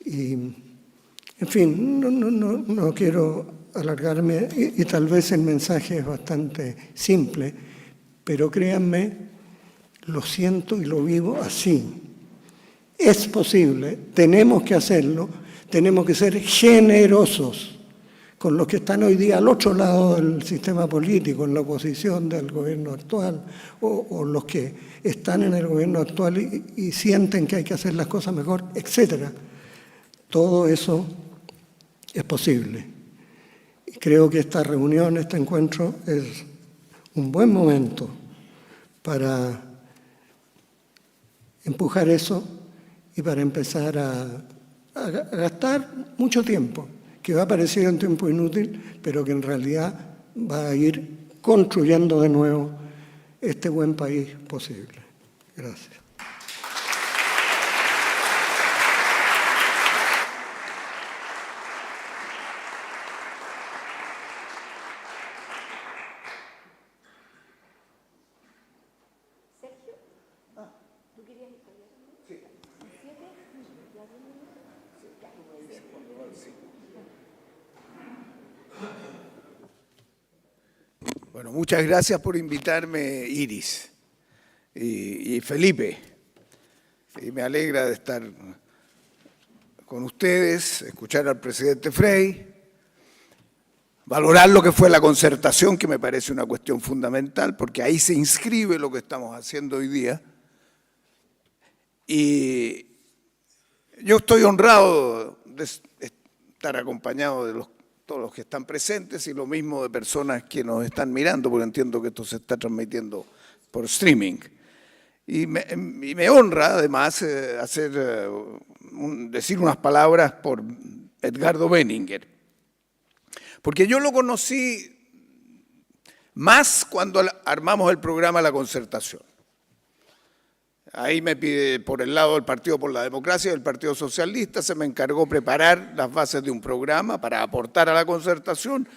Y, en fin, no quiero alargarme y tal vez el mensaje es bastante simple, pero créanme, lo siento y lo vivo así. Es posible, tenemos que hacerlo, tenemos que ser generosos con los que están hoy día al otro lado del sistema político, en la oposición del gobierno actual, o los que están en el gobierno actual y sienten que hay que hacer las cosas mejor, etc. Todo eso es posible. Y creo que esta reunión, este encuentro, es un buen momento para empujar eso y para empezar a gastar mucho tiempo, que va a parecer un tiempo inútil, pero que en realidad va a ir construyendo de nuevo este buen país posible. Gracias.
Bueno, muchas gracias por invitarme, Iris y Felipe. Y me alegra de estar con ustedes, escuchar al presidente Frey, valorar lo que fue la concertación, que me parece una cuestión fundamental, porque ahí se inscribe lo que estamos haciendo hoy día. Y yo estoy honrado de estar acompañado de todos los que están presentes y lo mismo de personas que nos están mirando, porque entiendo que esto se está transmitiendo por streaming. Y me honra, además, decir unas palabras por Edgardo Benninger. Porque yo lo conocí más cuando armamos el programa La Concertación. Ahí me pide, por el lado del Partido por la Democracia y del Partido Socialista, se me encargó preparar las bases de un programa para aportar a la concertación.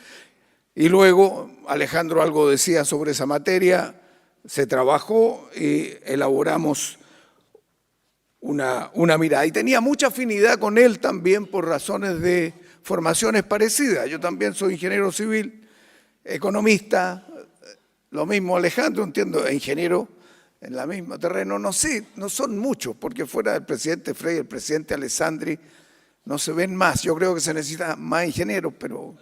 Y luego, Alejandro algo decía sobre esa materia, se trabajó y elaboramos una mirada. Y tenía mucha afinidad con él también por razones de formaciones parecidas. Yo también soy ingeniero civil, economista, lo mismo Alejandro, entiendo, ingeniero en el mismo terreno. No sé, no son muchos, porque fuera del presidente Frey y el presidente Alessandri no se ven más. Yo creo que se necesitan más ingenieros, pero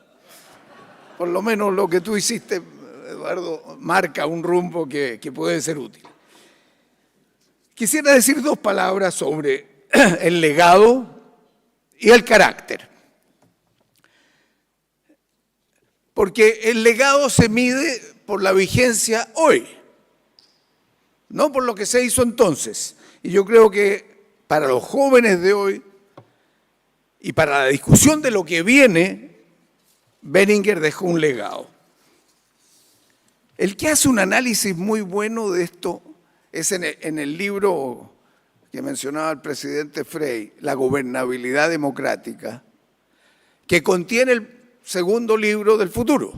por lo menos lo que tú hiciste, Eduardo, marca un rumbo que puede ser útil. Quisiera decir dos palabras sobre el legado y el carácter. Porque el legado se mide por la vigencia hoy, no por lo que se hizo entonces. Y yo creo que para los jóvenes de hoy y para la discusión de lo que viene, Benninger dejó un legado. El que hace un análisis muy bueno de esto es en el libro que mencionaba el presidente Frey, La gobernabilidad democrática, que contiene el segundo libro del futuro.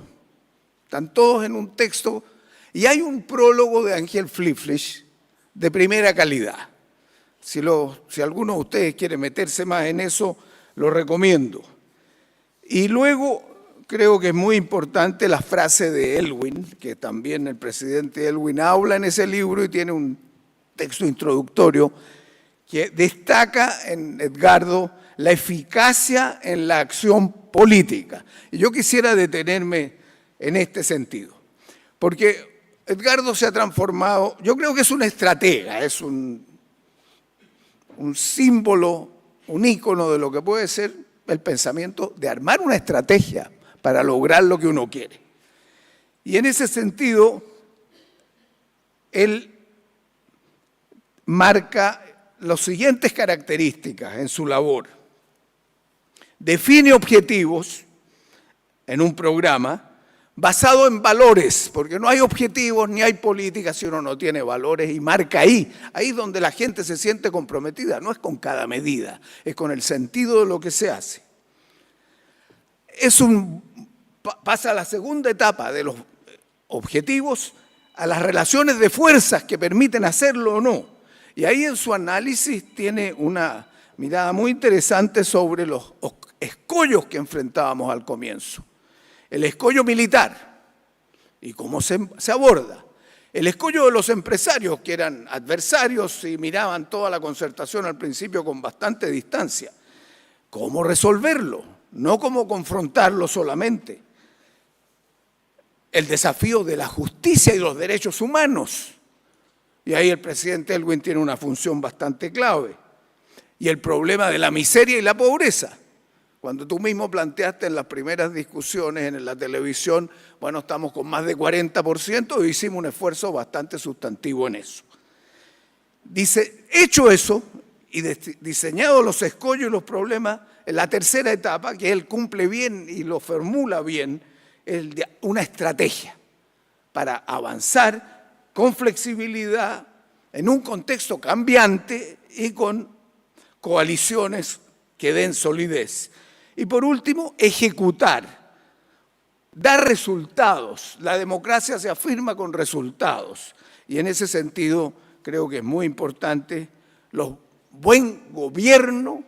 Están todos en un texto y hay un prólogo de Ángel Fliflish de primera calidad. Si alguno de ustedes quiere meterse más en eso, lo recomiendo. Y luego creo que es muy importante la frase de Elwin, que también el presidente Elwin habla en ese libro y tiene un texto introductorio que destaca en Edgardo la eficacia en la acción política. Y yo quisiera detenerme en este sentido, porque Edgardo se ha transformado, yo creo que es una estratega, es un símbolo, un ícono de lo que puede ser el pensamiento de armar una estrategia para lograr lo que uno quiere. Y en ese sentido, él marca las siguientes características en su labor. Define objetivos en un programa basado en valores, porque no hay objetivos ni hay política si uno no tiene valores, y marca ahí donde la gente se siente comprometida. No es con cada medida, es con el sentido de lo que se hace. Pasa a la segunda etapa de los objetivos, a las relaciones de fuerzas que permiten hacerlo o no. Y ahí en su análisis tiene una mirada muy interesante sobre los escollos que enfrentábamos al comienzo. El escollo militar y cómo se aborda. El escollo de los empresarios, que eran adversarios y miraban toda la concertación al principio con bastante distancia. ¿Cómo resolverlo? No cómo confrontarlo solamente. El desafío de la justicia y los derechos humanos. Y ahí el presidente Elwin tiene una función bastante clave. Y el problema de la miseria y la pobreza. Cuando tú mismo planteaste en las primeras discusiones en la televisión, bueno, estamos con más de 40% y hicimos un esfuerzo bastante sustantivo en eso. Dice, hecho eso y diseñado los escollos y los problemas, en la tercera etapa, que él cumple bien y lo formula bien, es una estrategia para avanzar con flexibilidad en un contexto cambiante y con coaliciones que den solidez. Y por último, ejecutar, dar resultados. La democracia se afirma con resultados. Y en ese sentido creo que es muy importante buen gobierno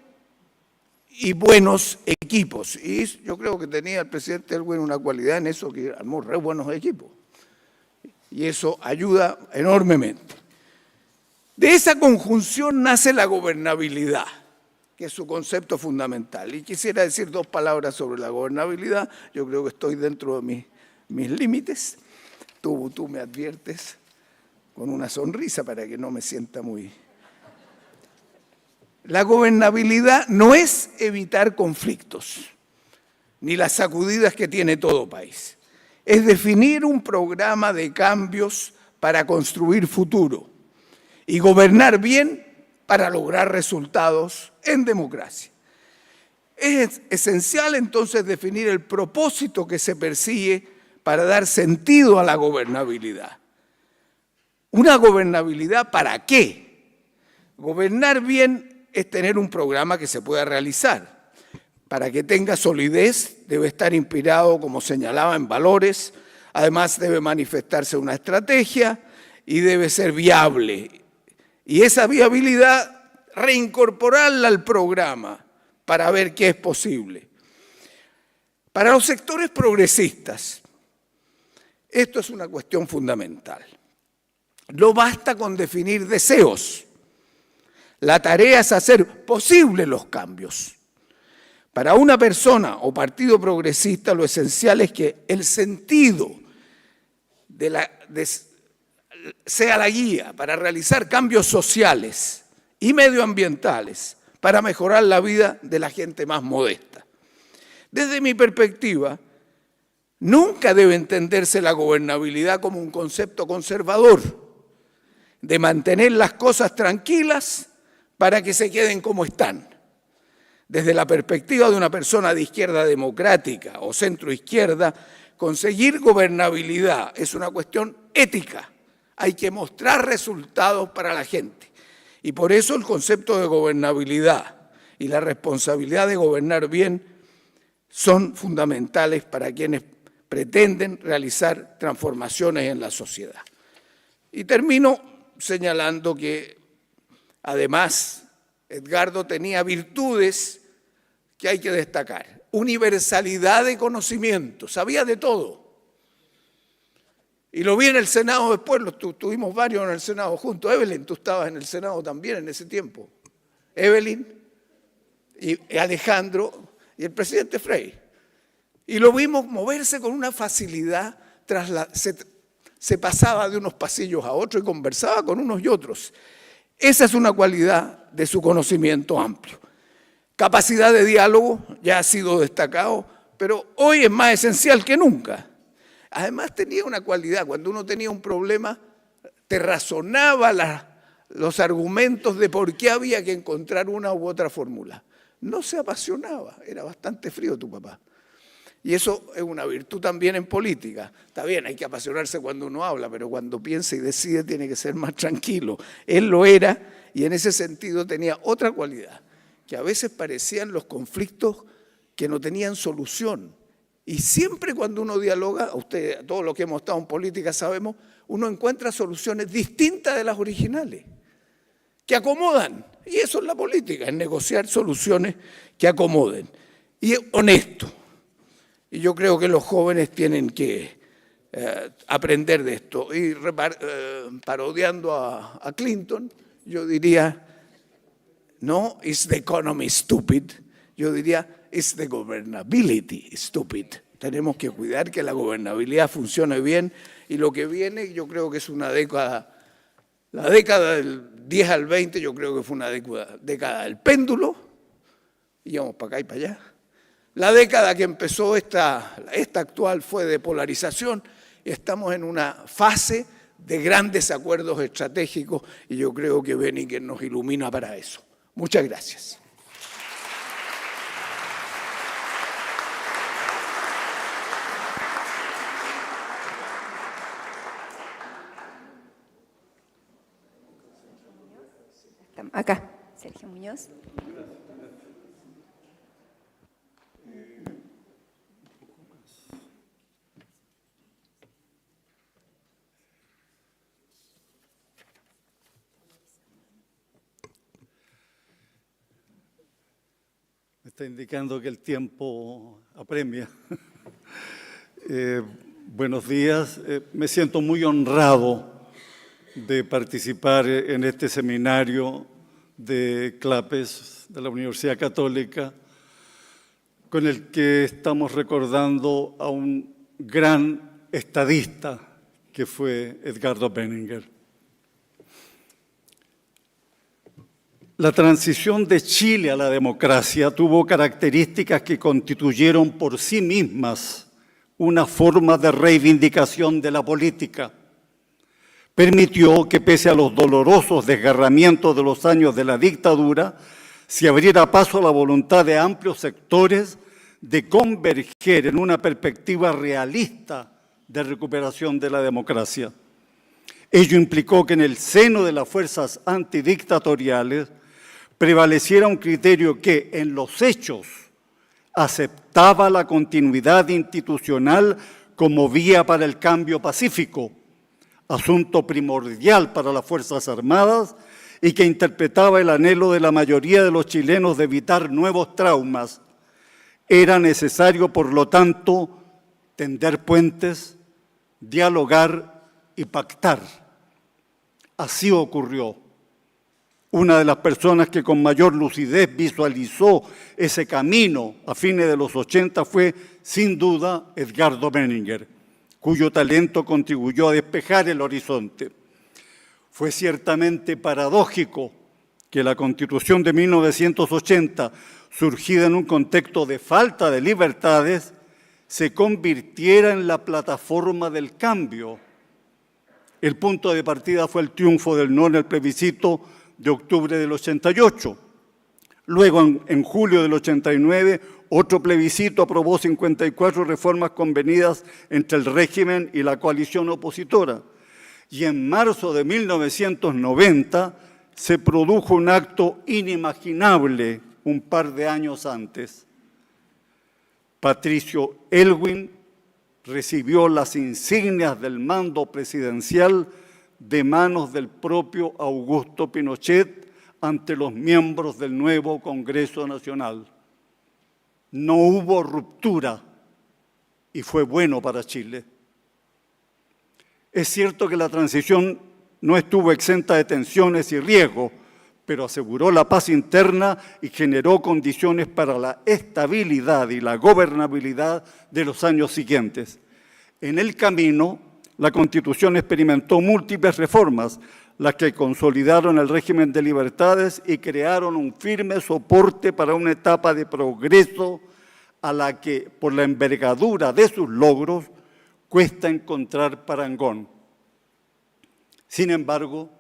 y buenos equipos. Y yo creo que tenía el presidente Elwin una cualidad en eso, que armó re buenos equipos. Y eso ayuda enormemente. De esa conjunción nace la gobernabilidad, que es su concepto fundamental. Y quisiera decir dos palabras sobre la gobernabilidad. Yo creo que estoy dentro de mis límites. Tú me adviertes con una sonrisa para que no me sienta muy... La gobernabilidad no es evitar conflictos, ni las sacudidas que tiene todo país. Es definir un programa de cambios para construir futuro. y gobernar bien para lograr resultados en democracia. Es esencial entonces definir el propósito que se persigue para dar sentido a la gobernabilidad. ¿Una gobernabilidad para qué? Gobernar bien es tener un programa que se pueda realizar. Para que tenga solidez debe estar inspirado, como señalaba, en valores, además debe manifestarse una estrategia y debe ser viable. Y esa viabilidad reincorporarla al programa para ver qué es posible. Para los sectores progresistas, esto es una cuestión fundamental. No basta con definir deseos. La tarea es hacer posibles los cambios. Para una persona o partido progresista, lo esencial es que el sentido sea la guía para realizar cambios sociales y medioambientales para mejorar la vida de la gente más modesta. Desde mi perspectiva, nunca debe entenderse la gobernabilidad como un concepto conservador, de mantener las cosas tranquilas para que se queden como están. Desde la perspectiva de una persona de izquierda democrática o centroizquierda, conseguir gobernabilidad es una cuestión ética. Hay que mostrar resultados para la gente. Y por eso el concepto de gobernabilidad y la responsabilidad de gobernar bien son fundamentales para quienes pretenden realizar transformaciones en la sociedad. Y termino señalando que, además, Edgardo tenía virtudes que hay que destacar. Universalidad de conocimiento, sabía de todo. Y lo vi en el Senado después, tuvimos varios en el Senado juntos. Evelyn, tú estabas en el Senado también en ese tiempo. Evelyn y Alejandro y el presidente Frei. Y lo vimos moverse con una facilidad, se pasaba de unos pasillos a otros y conversaba con unos y otros. Esa es una cualidad de su conocimiento amplio. Capacidad de diálogo ya ha sido destacado, pero hoy es más esencial que nunca. Además tenía una cualidad, cuando uno tenía un problema, te razonaba los argumentos de por qué había que encontrar una u otra fórmula. No se apasionaba, era bastante frío tu papá. Y eso es una virtud también en política. Está bien, hay que apasionarse cuando uno habla, pero cuando piensa y decide tiene que ser más tranquilo. Él lo era y en ese sentido tenía otra cualidad, que a veces parecían los conflictos que no tenían solución. Y siempre cuando uno dialoga, todos los que hemos estado en política sabemos, uno encuentra soluciones distintas de las originales, que acomodan. Y eso es la política, es negociar soluciones que acomoden. Y honesto. Y yo creo que los jóvenes tienen que aprender de esto. Y parodiando a Clinton, yo diría, no, is the economy stupid, yo diría, is the governability stupid. Tenemos que cuidar que la gobernabilidad funcione bien y lo que viene yo creo que es una década, la década del 10 al 20 yo creo que fue una década del péndulo, íbamos para acá y para allá. La década que empezó esta actual fue de polarización y estamos en una fase de grandes acuerdos estratégicos y yo creo que Benninger nos ilumina para eso. Muchas gracias.
Acá, Sergio Muñoz.
Me está indicando que el tiempo apremia. Buenos días. Me siento muy honrado de participar en este seminario de CLAPES de la Universidad Católica, con el que estamos recordando a un gran estadista que fue Edgardo Benninger. La transición de Chile a la democracia tuvo características que constituyeron por sí mismas una forma de reivindicación de la política, permitió que, pese a los dolorosos desgarramientos de los años de la dictadura, se abriera paso a la voluntad de amplios sectores de converger en una perspectiva realista de recuperación de la democracia. Ello implicó que en el seno de las fuerzas antidictatoriales prevaleciera un criterio que, en los hechos, aceptaba la continuidad institucional como vía para el cambio pacífico, asunto primordial para las Fuerzas Armadas, y que interpretaba el anhelo de la mayoría de los chilenos de evitar nuevos traumas. Era necesario, por lo tanto, tender puentes, dialogar y pactar. Así ocurrió. Una de las personas que con mayor lucidez visualizó ese camino a fines de los 80 fue, sin duda, Edgardo Menninger, cuyo talento contribuyó a despejar el horizonte. Fue ciertamente paradójico que la Constitución de 1980, surgida en un contexto de falta de libertades, se convirtiera en la plataforma del cambio. El punto de partida fue el triunfo del no en el plebiscito de octubre del 88. Luego, en julio del 89, otro plebiscito aprobó 54 reformas convenidas entre el régimen y la coalición opositora. Y en marzo de 1990 se produjo un acto inimaginable un par de años antes. Patricio Aylwin recibió las insignias del mando presidencial de manos del propio Augusto Pinochet ante los miembros del nuevo Congreso Nacional. No hubo ruptura y fue bueno para Chile. Es cierto que la transición no estuvo exenta de tensiones y riesgos, pero aseguró la paz interna y generó condiciones para la estabilidad y la gobernabilidad de los años siguientes. En el camino, la Constitución experimentó múltiples reformas, las que consolidaron el régimen de libertades y crearon un firme soporte para una etapa de progreso a la que, por la envergadura de sus logros, cuesta encontrar parangón. Sin embargo,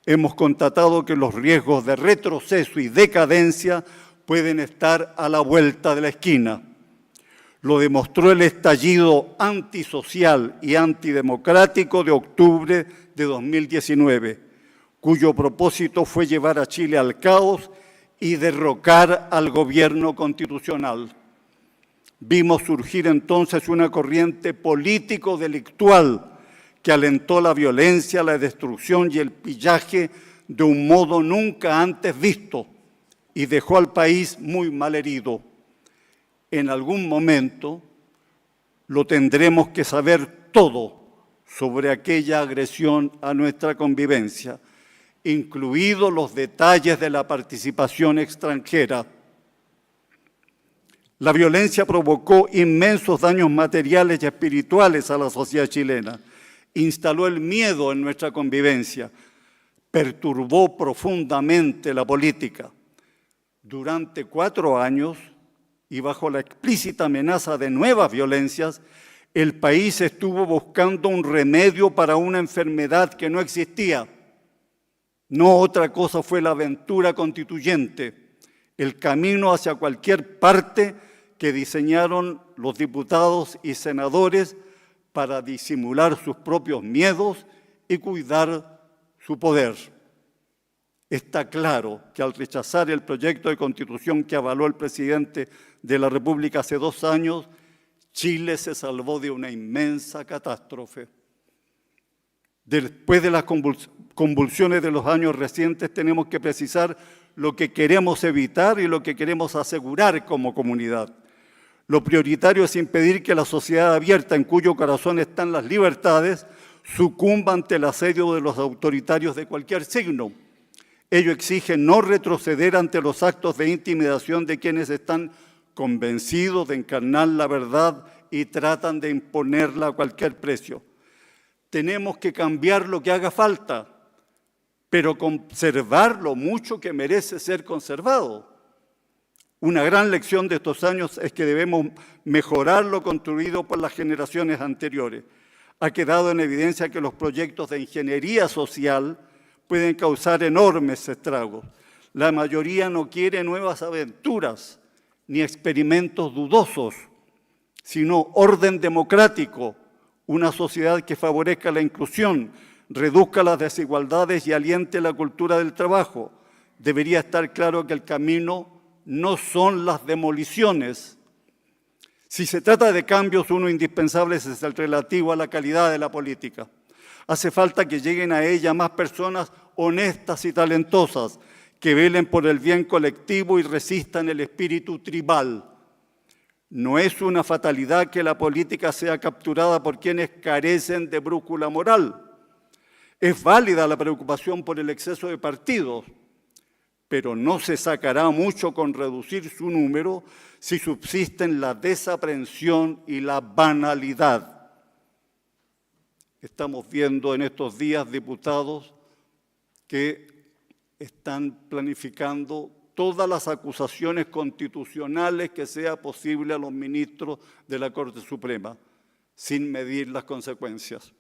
hemos constatado que los riesgos de retroceso y decadencia pueden estar a la vuelta de la esquina. Lo demostró el estallido antisocial y antidemocrático de octubre de 2019, cuyo propósito fue llevar a Chile al caos y derrocar al gobierno constitucional. Vimos surgir entonces una corriente político-delictual que alentó la violencia, la destrucción y el pillaje de un modo nunca antes visto y dejó al país muy mal herido. En algún momento lo tendremos que saber todo sobre aquella agresión a nuestra convivencia, incluidos los detalles de la participación extranjera. La violencia provocó inmensos daños materiales y espirituales a la sociedad chilena, instaló el miedo en nuestra convivencia, perturbó profundamente la política. Durante 4 años, y bajo la explícita amenaza de nuevas violencias, el país estuvo buscando un remedio para una enfermedad que no existía. No otra cosa fue la aventura constituyente, el camino hacia cualquier parte que diseñaron los diputados y senadores para disimular sus propios miedos y cuidar su poder. Está claro que al rechazar el proyecto de Constitución que avaló el presidente de la República hace 2 años, Chile se salvó de una inmensa catástrofe. Después de las convulsiones de los años recientes, tenemos que precisar lo que queremos evitar y lo que queremos asegurar como comunidad. Lo prioritario es impedir que la sociedad abierta, en cuyo corazón están las libertades, sucumba ante el asedio de los autoritarios de cualquier signo. Ello exige no retroceder ante los actos de intimidación de quienes están convencidos de encarnar la verdad y tratan de imponerla a cualquier precio. Tenemos que cambiar lo que haga falta, pero conservar lo mucho que merece ser conservado. Una gran lección de estos años es que debemos mejorar lo construido por las generaciones anteriores. Ha quedado en evidencia que los proyectos de ingeniería social pueden causar enormes estragos. La mayoría no quiere nuevas aventuras ni experimentos dudosos, sino orden democrático, una sociedad que favorezca la inclusión, reduzca las desigualdades y aliente la cultura del trabajo. Debería estar claro que el camino no son las demoliciones. Si se trata de cambios, uno indispensable es el relativo a la calidad de la política. Hace falta que lleguen a ella más personas honestas y talentosas, que velen por el bien colectivo y resistan el espíritu tribal. No es una fatalidad que la política sea capturada por quienes carecen de brújula moral. Es válida la preocupación por el exceso de partidos, pero no se sacará mucho con reducir su número si subsisten la desaprensión y la banalidad. Estamos viendo en estos días diputados que están planificando todas las acusaciones constitucionales que sea posible a los ministros de la Corte Suprema, sin medir las consecuencias.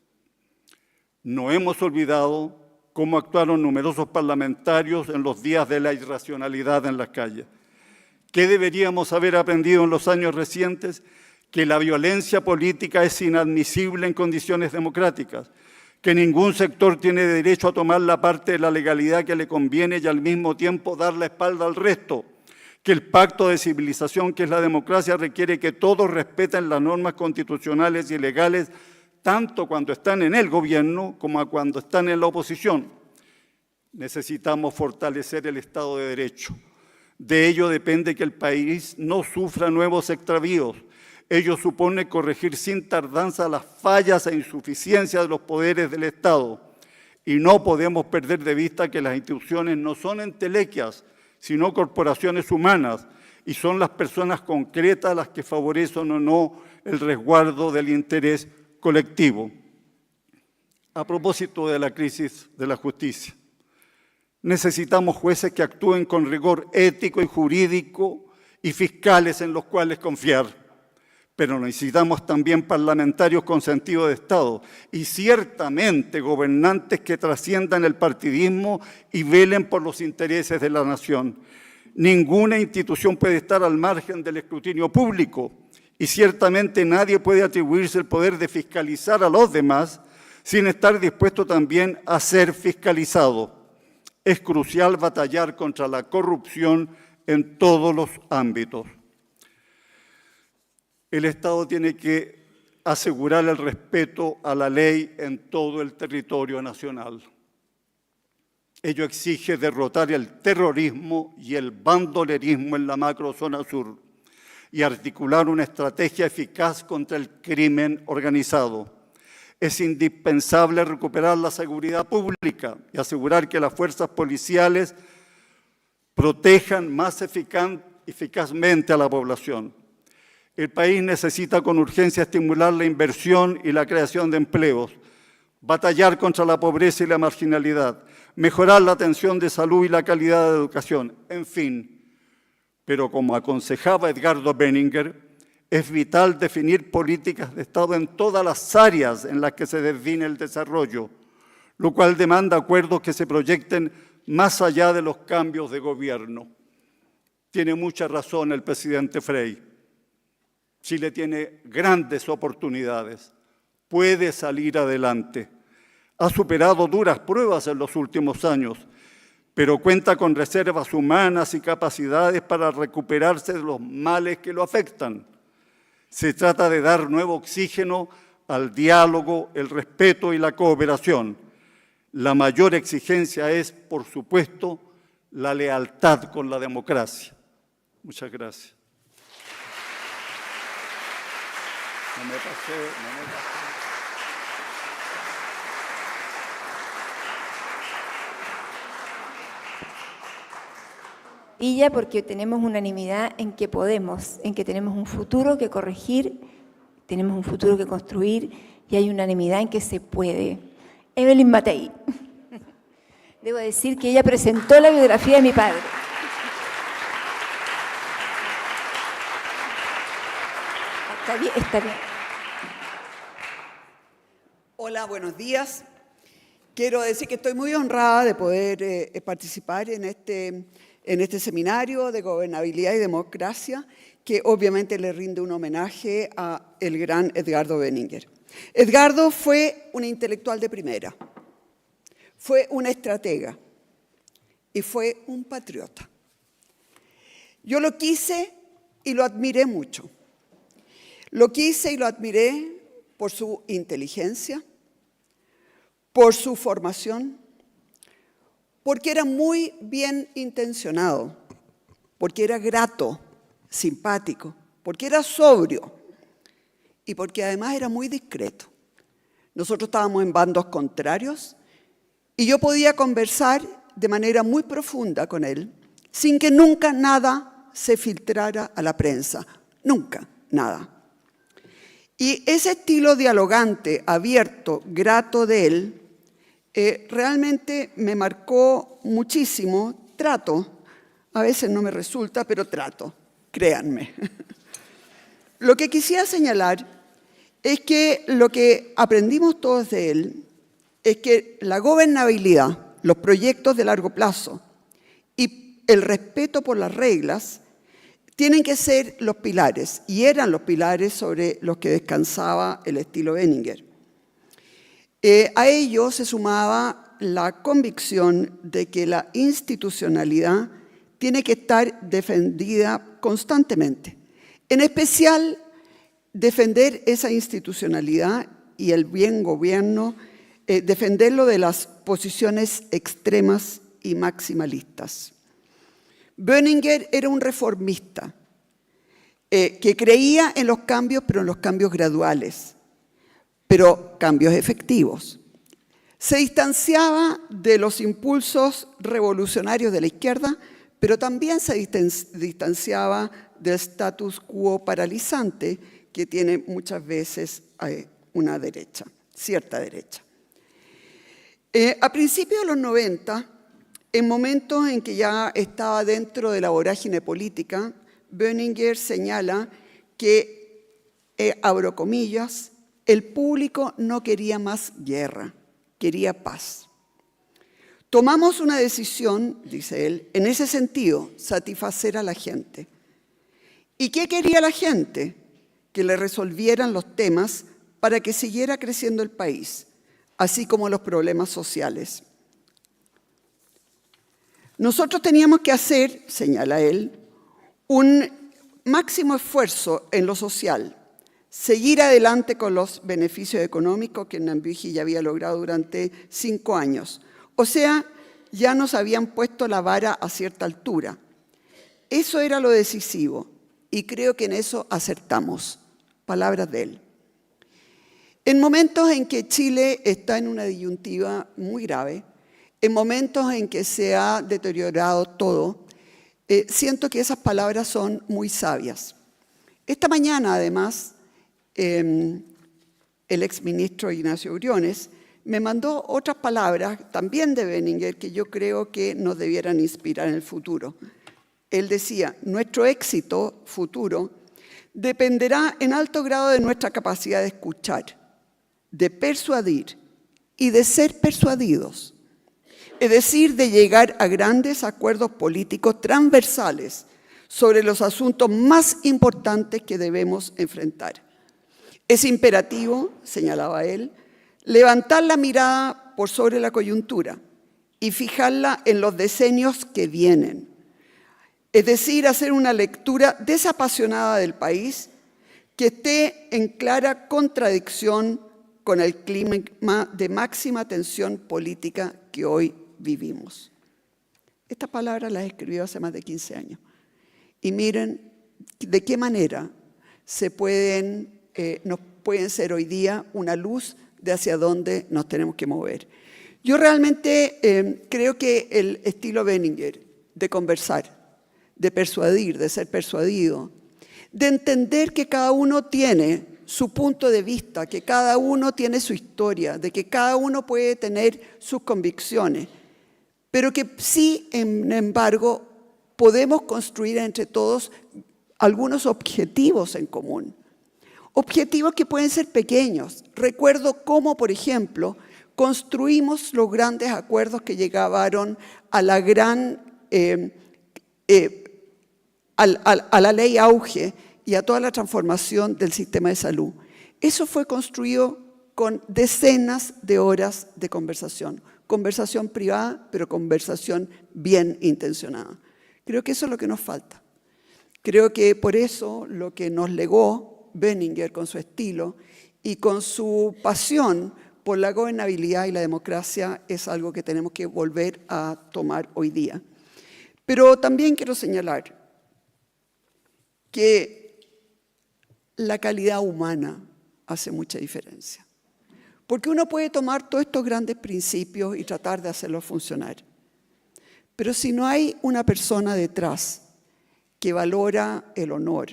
No hemos olvidado cómo actuaron numerosos parlamentarios en los días de la irracionalidad en las calles. ¿Qué deberíamos haber aprendido en los años recientes? Que la violencia política es inadmisible en condiciones democráticas, que ningún sector tiene derecho a tomar la parte de la legalidad que le conviene y al mismo tiempo dar la espalda al resto, que el pacto de civilización que es la democracia requiere que todos respeten las normas constitucionales y legales, tanto cuando están en el gobierno como cuando están en la oposición. Necesitamos fortalecer el Estado de Derecho. De ello depende que el país no sufra nuevos extravíos. Ello supone corregir sin tardanza las fallas e insuficiencias de los poderes del Estado. Y no podemos perder de vista que las instituciones no son entelequias, sino corporaciones humanas, y son las personas concretas las que favorecen o no el resguardo del interés colectivo. A propósito de la crisis de la justicia, necesitamos jueces que actúen con rigor ético y jurídico y fiscales en los cuales confiar. Pero necesitamos también parlamentarios con sentido de Estado y ciertamente gobernantes que trasciendan el partidismo y velen por los intereses de la nación. Ninguna institución puede estar al margen del escrutinio público y ciertamente nadie puede atribuirse el poder de fiscalizar a los demás sin estar dispuesto también a ser fiscalizado. Es crucial batallar contra la corrupción en todos los ámbitos. El Estado tiene que asegurar el respeto a la ley en todo el territorio nacional. Ello exige derrotar el terrorismo y el bandolerismo en la macrozona sur y articular una estrategia eficaz contra el crimen organizado. Es indispensable recuperar la seguridad pública y asegurar que las fuerzas policiales protejan más eficazmente a la población. El país necesita con urgencia estimular la inversión y la creación de empleos, batallar contra la pobreza y la marginalidad, mejorar la atención de salud y la calidad de educación, en fin. Pero como aconsejaba Edgardo Benninger, es vital definir políticas de Estado en todas las áreas en las que se define el desarrollo, lo cual demanda acuerdos que se proyecten más allá de los cambios de gobierno. Tiene mucha razón el presidente Frei. Chile tiene grandes oportunidades, puede salir adelante. Ha superado duras pruebas en los últimos años, pero cuenta con reservas humanas y capacidades para recuperarse de los males que lo afectan. Se trata de dar nuevo oxígeno al diálogo, el respeto y la cooperación. La mayor exigencia es, por supuesto, la lealtad con la democracia. Muchas gracias. No me pasé.
Y ya porque tenemos unanimidad en que podemos, en que tenemos un futuro que corregir, tenemos un futuro que construir y hay unanimidad en que se puede. Evelyn Matei. Debo decir que ella presentó la biografía de mi padre. Está bien, está bien.
Hola, buenos días. Quiero decir que estoy muy honrada de poder participar en este seminario de gobernabilidad y democracia, que obviamente le rinde un homenaje a el gran Edgardo Benninger. Edgardo fue un intelectual de primera, fue un estratega y fue un patriota. Yo lo quise y lo admiré mucho. Lo quise y lo admiré por su inteligencia, por su formación, porque era muy bien intencionado, porque era grato, simpático, porque era sobrio y porque además era muy discreto. Nosotros estábamos en bandos contrarios y yo podía conversar de manera muy profunda con él sin que nunca nada se filtrara a la prensa, nunca, nada. Y ese estilo dialogante, abierto, grato de él, realmente me marcó muchísimo. Trato, a veces no me resulta, pero trato, créanme. Lo que quisiera señalar es que lo que aprendimos todos de él es que la gobernabilidad, los proyectos de largo plazo y el respeto por las reglas tienen que ser los pilares, y eran los pilares sobre los que descansaba el estilo Benninger. A ello se sumaba la convicción de que la institucionalidad tiene que estar defendida constantemente. En especial, defender esa institucionalidad y el bien gobierno, defenderlo de las posiciones extremas y maximalistas. Benninger era un reformista que creía en los cambios, pero en los cambios graduales, pero cambios efectivos. Se distanciaba de los impulsos revolucionarios de la izquierda, pero también se distanciaba del status quo paralizante que tiene muchas veces una derecha, cierta derecha. A principios de los 90, en momentos en que ya estaba dentro de la vorágine política, Benninger señala que, abro comillas, el público no quería más guerra, quería paz. Tomamos una decisión, dice él, en ese sentido, satisfacer a la gente. ¿Y qué quería la gente? Que le resolvieran los temas para que siguiera creciendo el país, así como los problemas sociales. Nosotros teníamos que hacer, señala él, un máximo esfuerzo en lo social, seguir adelante con los beneficios económicos que Nnambuigi ya había logrado durante 5 años. O sea, ya nos habían puesto la vara a cierta altura. Eso era lo decisivo y creo que en eso acertamos. Palabras de él. En momentos en que Chile está en una disyuntiva muy grave, en momentos en que se ha deteriorado todo, siento que esas palabras son muy sabias. Esta mañana, además, el exministro Ignacio Briones me mandó otras palabras, también de Benninger, que yo creo que nos debieran inspirar en el futuro. Él decía, nuestro éxito futuro dependerá en alto grado de nuestra capacidad de escuchar, de persuadir y de ser persuadidos. Es decir, de llegar a grandes acuerdos políticos transversales sobre los asuntos más importantes que debemos enfrentar. Es imperativo, señalaba él, levantar la mirada por sobre la coyuntura y fijarla en los decenios que vienen. Es decir, hacer una lectura desapasionada del país que esté en clara contradicción con el clima de máxima tensión política que hoy vivimos. Estas palabras las escribió hace más de 15 años. Y miren de qué manera nos pueden ser hoy día una luz de hacia dónde nos tenemos que mover. Yo realmente creo que el estilo Benninger de conversar, de persuadir, de ser persuadido, de entender que cada uno tiene su punto de vista, que cada uno tiene su historia, de que cada uno puede tener sus convicciones, pero que sí, sin embargo, podemos construir entre todos algunos objetivos en común. Objetivos que pueden ser pequeños. Recuerdo cómo, por ejemplo, construimos los grandes acuerdos que llegaron a la a la ley Auge y a toda la transformación del sistema de salud. Eso fue construido con decenas de horas de conversación. Conversación privada, pero conversación bien intencionada. Creo que eso es lo que nos falta. Creo que por eso lo que nos legó Benninger con su estilo y con su pasión por la gobernabilidad y la democracia es algo que tenemos que volver a tomar hoy día. Pero también quiero señalar que la calidad humana hace mucha diferencia. Porque uno puede tomar todos estos grandes principios y tratar de hacerlos funcionar. Pero si no hay una persona detrás que valora el honor,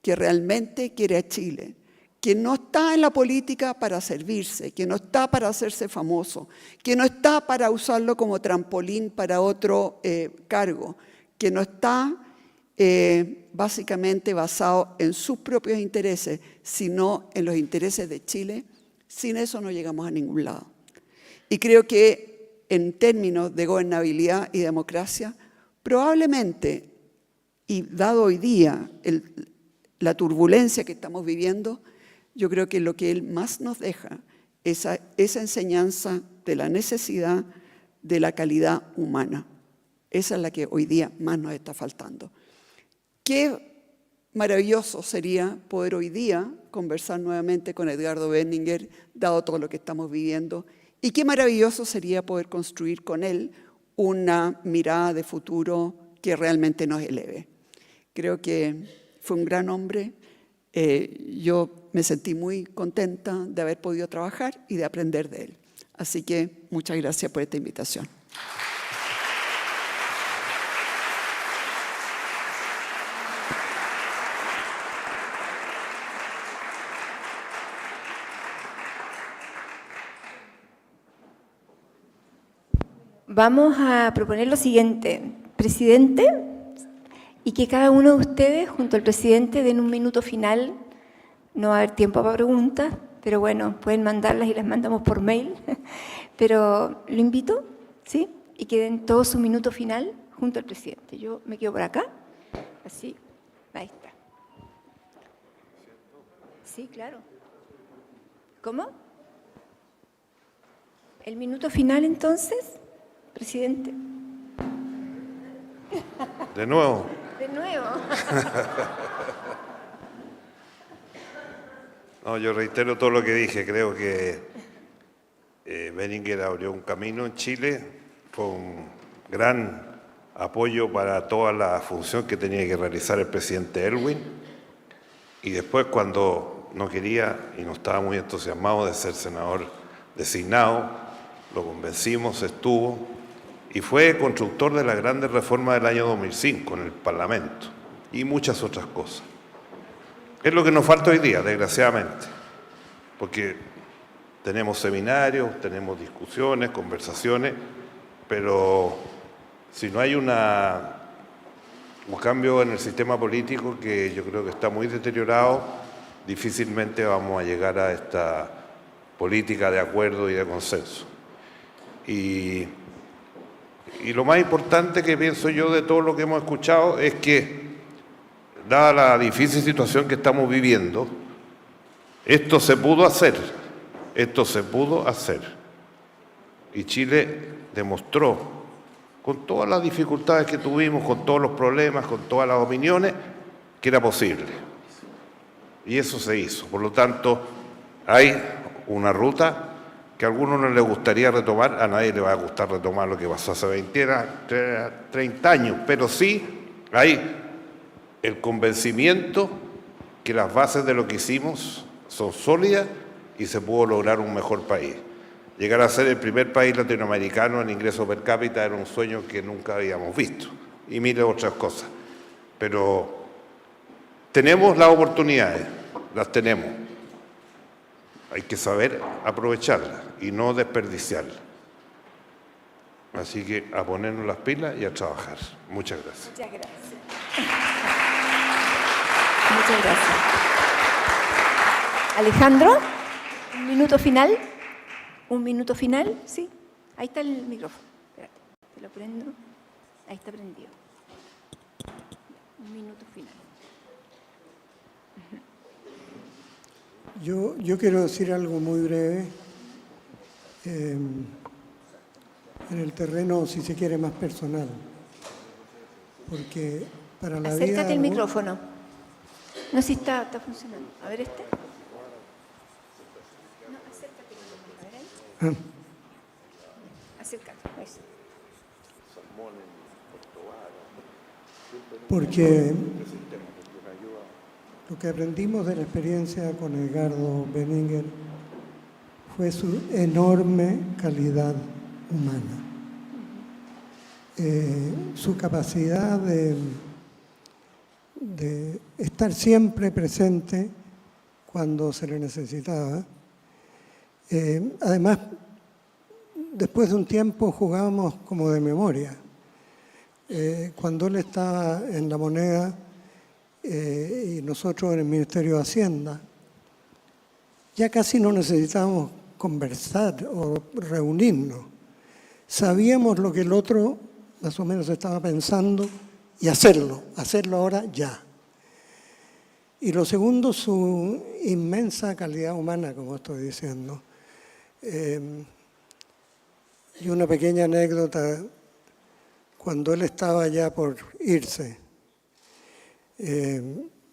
que realmente quiere a Chile, que no está en la política para servirse, que no está para hacerse famoso, que no está para usarlo como trampolín para otro cargo, que no está básicamente basado en sus propios intereses, sino en los intereses de Chile, sin eso no llegamos a ningún lado. Y creo que en términos de gobernabilidad y democracia, probablemente, y dado hoy día la turbulencia que estamos viviendo, yo creo que lo que él más nos deja es esa enseñanza de la necesidad de la calidad humana. Esa es la que hoy día más nos está faltando. Qué maravilloso sería poder hoy día conversar nuevamente con Edgardo Benninger, dado todo lo que estamos viviendo, y qué maravilloso sería poder construir con él una mirada de futuro que realmente nos eleve. Creo que fue un gran hombre. Yo me sentí muy contenta de haber podido trabajar y de aprender de él. Así que muchas gracias por esta invitación.
Vamos a proponer lo siguiente. Presidente, y que cada uno de ustedes, junto al presidente, den un minuto final. No va a haber tiempo para preguntas, pero bueno, pueden mandarlas y las mandamos por mail. Pero lo invito, ¿sí? Y que den todo su minuto final junto al presidente. Yo me quedo por acá, así, ahí está. Sí, claro. ¿Cómo? ¿El minuto final entonces, presidente?
De nuevo.
De nuevo.
No, yo reitero todo lo que dije. Creo que Benninger abrió un camino en Chile, fue un gran apoyo para toda la función que tenía que realizar el presidente Erwin, y después cuando no quería y no estaba muy entusiasmado de ser senador designado, lo convencimos, estuvo, y fue constructor de la grandes reforma del año 2005 en el Parlamento y muchas otras cosas. Es lo que nos falta hoy día, desgraciadamente, porque tenemos seminarios, tenemos discusiones, conversaciones, pero si no hay un cambio en el sistema político, que yo creo que está muy deteriorado, difícilmente vamos a llegar a esta política de acuerdo y de consenso. Y lo más importante que pienso yo de todo lo que hemos escuchado es que, dada la difícil situación que estamos viviendo, esto se pudo hacer. Y Chile demostró, con todas las dificultades que tuvimos, con todos los problemas, con todas las opiniones, que era posible. Y eso se hizo. Por lo tanto, hay una ruta que a algunos no les gustaría retomar, a nadie le va a gustar retomar lo que pasó hace 30 años, pero sí hay el convencimiento que las bases de lo que hicimos son sólidas y se pudo lograr un mejor país. Llegar a ser el primer país latinoamericano en ingreso per cápita era un sueño que nunca habíamos visto, y miles de otras cosas. Pero tenemos las oportunidades, las tenemos. Hay que saber aprovecharlas y no desperdiciarlas. Así que a ponernos las pilas y a trabajar. Muchas gracias.
Muchas gracias. Muchas gracias. Alejandro, un minuto final. Un minuto final, sí. Ahí está el micrófono. Espérate, te lo prendo. Ahí está prendido. Un minuto final.
Yo quiero decir algo muy breve. En el terreno, si se quiere, más personal. Porque para la vida...
Acércate el micrófono. No, si está funcionando. A ver este. No, acércate. A ver ahí. Acércate. Ahí sí.
Porque lo que aprendimos de la experiencia con Edgardo Benninger fue su enorme calidad humana. Su capacidad de estar siempre presente cuando se le necesitaba. Además, después de un tiempo jugábamos como de memoria. Cuando él estaba en La Moneda y nosotros en el Ministerio de Hacienda, ya casi no necesitábamos conversar o reunirnos. Sabíamos lo que el otro más o menos estaba pensando y hacerlo ahora ya. Y lo segundo, su inmensa calidad humana, como estoy diciendo. Y una pequeña anécdota, cuando él estaba ya por irse,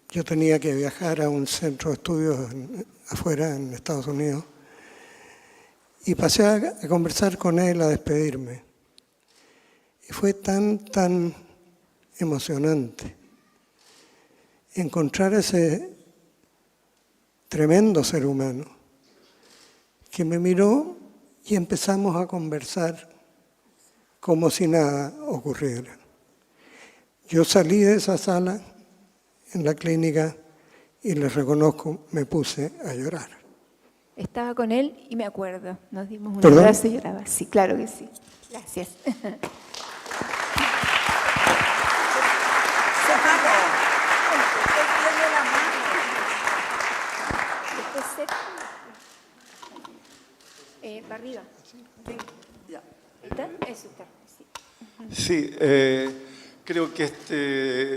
yo tenía que viajar a un centro de estudios afuera, en Estados Unidos, y pasé a conversar con él, a despedirme. Y fue tan emocionante encontrar ese tremendo ser humano que me miró y empezamos a conversar como si nada ocurriera. Yo salí de esa sala en la clínica y les reconozco, me puse a llorar.
Estaba con él y me acuerdo. Nos dimos un
¿Perdón?
abrazo y lloraba. Sí, claro que sí. Gracias. Para arriba. ¿Está? Eso está.
Sí, creo que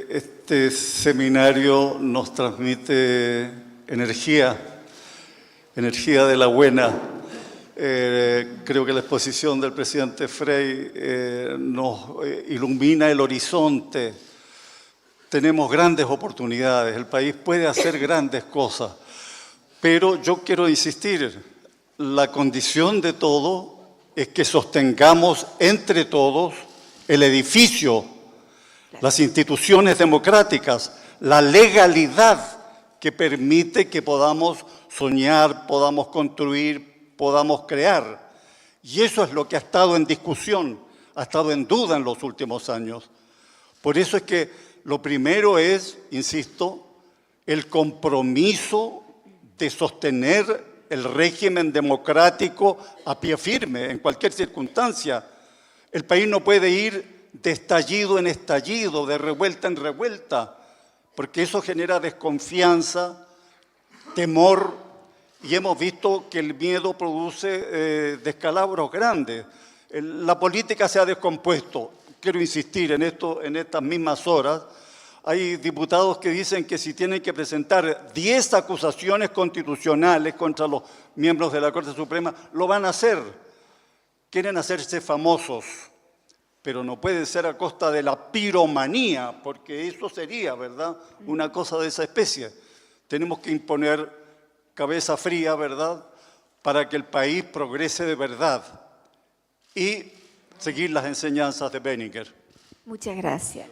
este seminario nos transmite energía de la buena. Creo que la exposición del presidente Frei nos ilumina el horizonte. Tenemos grandes oportunidades, el país puede hacer grandes cosas, pero yo quiero insistir, la condición de todo es que sostengamos entre todos el edificio, las instituciones democráticas, la legalidad que permite que podamos soñar, podamos construir, podamos crear. Y eso es lo que ha estado en discusión, ha estado en duda en los últimos años. Por eso es que lo primero es, insisto, el compromiso de sostener el régimen democrático a pie firme, en cualquier circunstancia. El país no puede ir de estallido en estallido, de revuelta en revuelta, porque eso genera desconfianza, temor, y hemos visto que el miedo produce descalabros grandes. La política se ha descompuesto. Quiero insistir en esto en estas mismas horas. Hay diputados que dicen que si tienen que presentar 10 acusaciones constitucionales contra los miembros de la Corte Suprema, lo van a hacer. Quieren hacerse famosos, pero no puede ser a costa de la piromanía, porque eso sería, ¿verdad?, una cosa de esa especie. Tenemos que imponer cabeza fría, ¿verdad?, para que el país progrese de verdad y seguir las enseñanzas de Benninger.
Muchas gracias.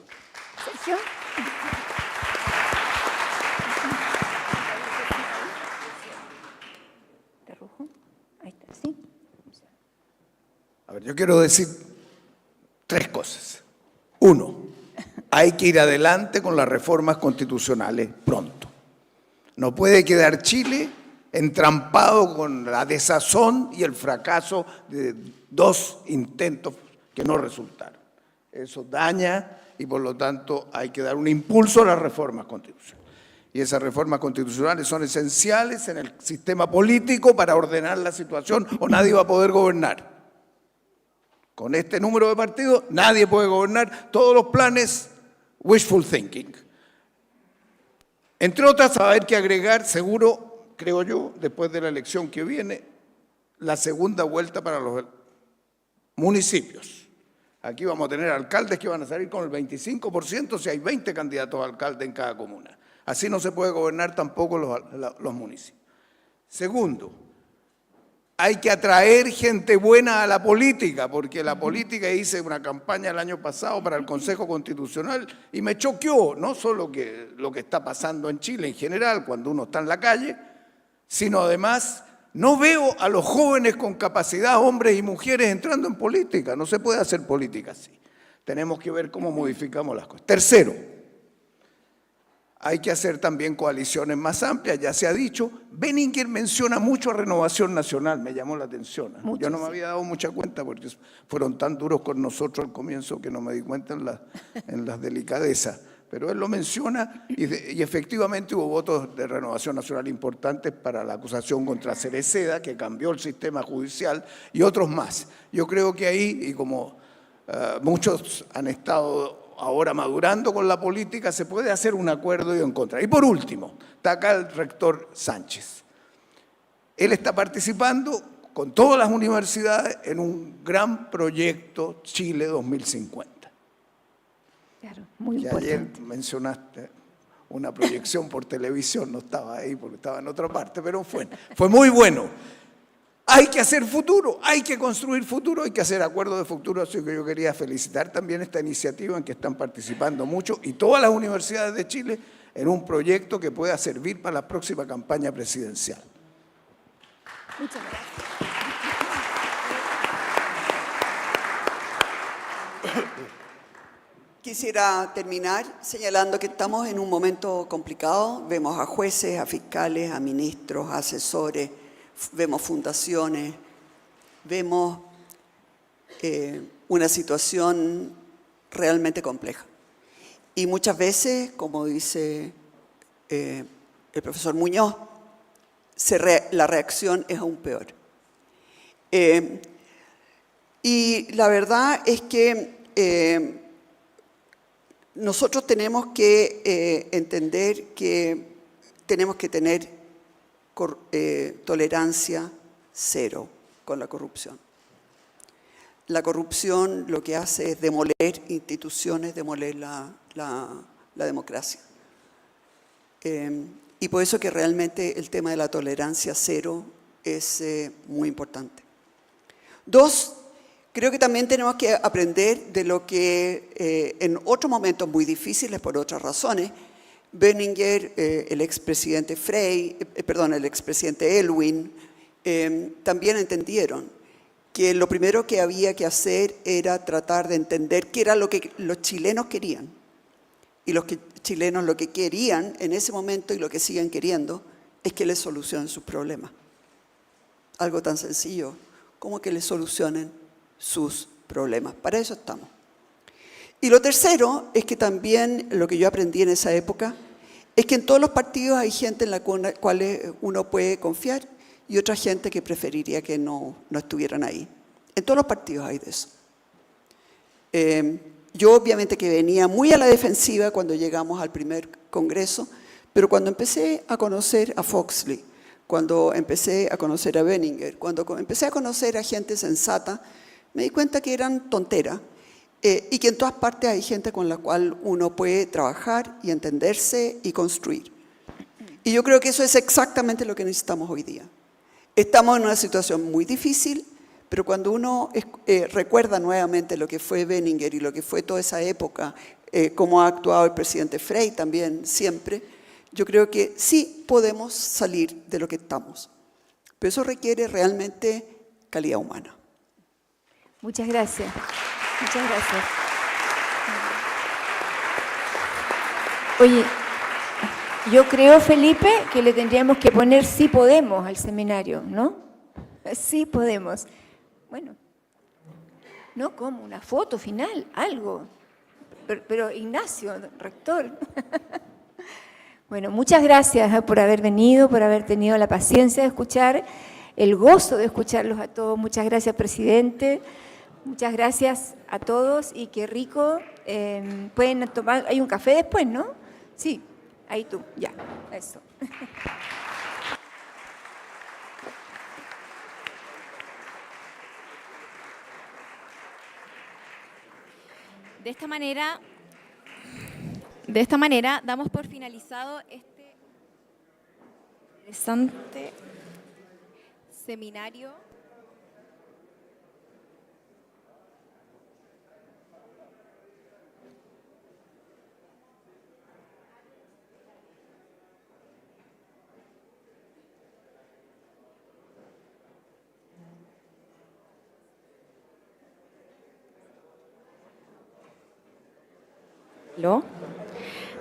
Sergio. ¿De rojo? Ahí está, ¿sí?
A ver, yo quiero decir 3 cosas. 1, hay que ir adelante con las reformas constitucionales pronto. No puede quedar Chile entrampado con la desazón y el fracaso de 2 intentos que no resultaron. Eso daña y por lo tanto hay que dar un impulso a las reformas constitucionales. Y esas reformas constitucionales son esenciales en el sistema político para ordenar la situación o nadie va a poder gobernar. Con este número de partidos nadie puede gobernar. Todos los planes, wishful thinking. Entre otras, va a haber que agregar, seguro, creo yo, después de la elección que viene, la segunda vuelta para los municipios. Aquí vamos a tener alcaldes que van a salir con el 25% si hay 20 candidatos a alcalde en cada comuna. Así no se puede gobernar tampoco los municipios. Segundo, hay que atraer gente buena a la política, porque la política, hice una campaña el año pasado para el Consejo Constitucional y me choqueó, no solo que lo que está pasando en Chile en general, cuando uno está en la calle, sino además no veo a los jóvenes con capacidad, hombres y mujeres, entrando en política. No se puede hacer política así. Tenemos que ver cómo modificamos las cosas. Tercero, hay que hacer también coaliciones más amplias, ya se ha dicho. Benninger menciona mucho a Renovación Nacional, me llamó la atención. Yo no me había dado mucha cuenta porque fueron tan duros con nosotros al comienzo que no me di cuenta en las delicadezas. Pero él lo menciona y efectivamente hubo votos de Renovación Nacional importantes para la acusación contra Cereceda, que cambió el sistema judicial, y otros más. Yo creo que ahí, y como muchos han estado ahora madurando con la política, se puede hacer un acuerdo y encontrar. Y por último, está acá el rector Sánchez. Él está participando con todas las universidades en un gran proyecto Chile 2050.
Claro, muy
que
importante.
ayer mencionaste una proyección por televisión, no estaba ahí porque estaba en otra parte, pero fue muy bueno. Hay que hacer futuro, hay que construir futuro, hay que hacer acuerdos de futuro, así que yo quería felicitar también esta iniciativa en que están participando mucho y todas las universidades de Chile en un proyecto que pueda servir para la próxima campaña presidencial.
Muchas gracias.
Quisiera terminar señalando que estamos en un momento complicado. Vemos a jueces, a fiscales, a ministros, a asesores, vemos fundaciones, vemos una situación realmente compleja. Y muchas veces, como dice el profesor Muñoz, la reacción es aún peor. Y la verdad es que nosotros tenemos que entender que tenemos que tener tolerancia cero con la corrupción. La corrupción lo que hace es demoler instituciones, demoler la democracia. Y por eso que realmente el tema de la tolerancia cero es muy importante. Dos, creo que también tenemos que aprender de lo que en otros momentos muy difíciles por otras razones, Benninger, el expresidente el expresidente Aylwin, también entendieron que lo primero que había que hacer era tratar de entender qué era lo que los chilenos querían. Y los chilenos lo que querían en ese momento y lo que siguen queriendo es que les solucionen sus problemas. Algo tan sencillo como que les solucionen sus problemas. Para eso estamos. Y lo tercero es que también lo que yo aprendí en esa época es que en todos los partidos hay gente en la cual uno puede confiar y otra gente que preferiría que no estuvieran ahí. En todos los partidos hay de eso. Yo obviamente que venía muy a la defensiva cuando llegamos al primer congreso, pero cuando empecé a conocer a Foxley, cuando empecé a conocer a Benninger, cuando empecé a conocer a gente sensata, me di cuenta que eran tonteras y que en todas partes hay gente con la cual uno puede trabajar y entenderse y construir. Y yo creo que eso es exactamente lo que necesitamos hoy día. Estamos en una situación muy difícil, pero cuando uno recuerda nuevamente lo que fue Benninger y lo que fue toda esa época, cómo ha actuado el presidente Frey también siempre, yo creo que sí podemos salir de lo que estamos. Pero eso requiere realmente calidad humana.
Muchas gracias. Muchas gracias. Oye, yo creo, Felipe, que le tendríamos que poner sí podemos al seminario, ¿no? Sí podemos. Bueno, no como una foto final, algo. Pero Ignacio, rector. Bueno, muchas gracias por haber venido, por haber tenido la paciencia de escuchar, el gozo de escucharlos a todos. Muchas gracias, presidente. Muchas gracias a todos y qué rico. Pueden tomar, hay un café después, ¿no? Sí, ahí tú, ya, eso.
De esta manera damos por finalizado este interesante seminario.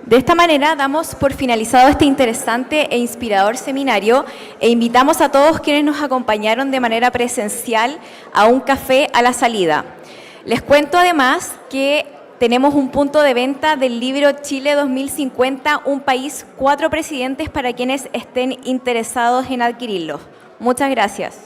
De esta manera damos por finalizado este interesante e inspirador seminario e invitamos a todos quienes nos acompañaron de manera presencial a un café a la salida. Les cuento además que tenemos un punto de venta del libro Chile 2050, un país, 4 presidentes para quienes estén interesados en adquirirlo. Muchas gracias.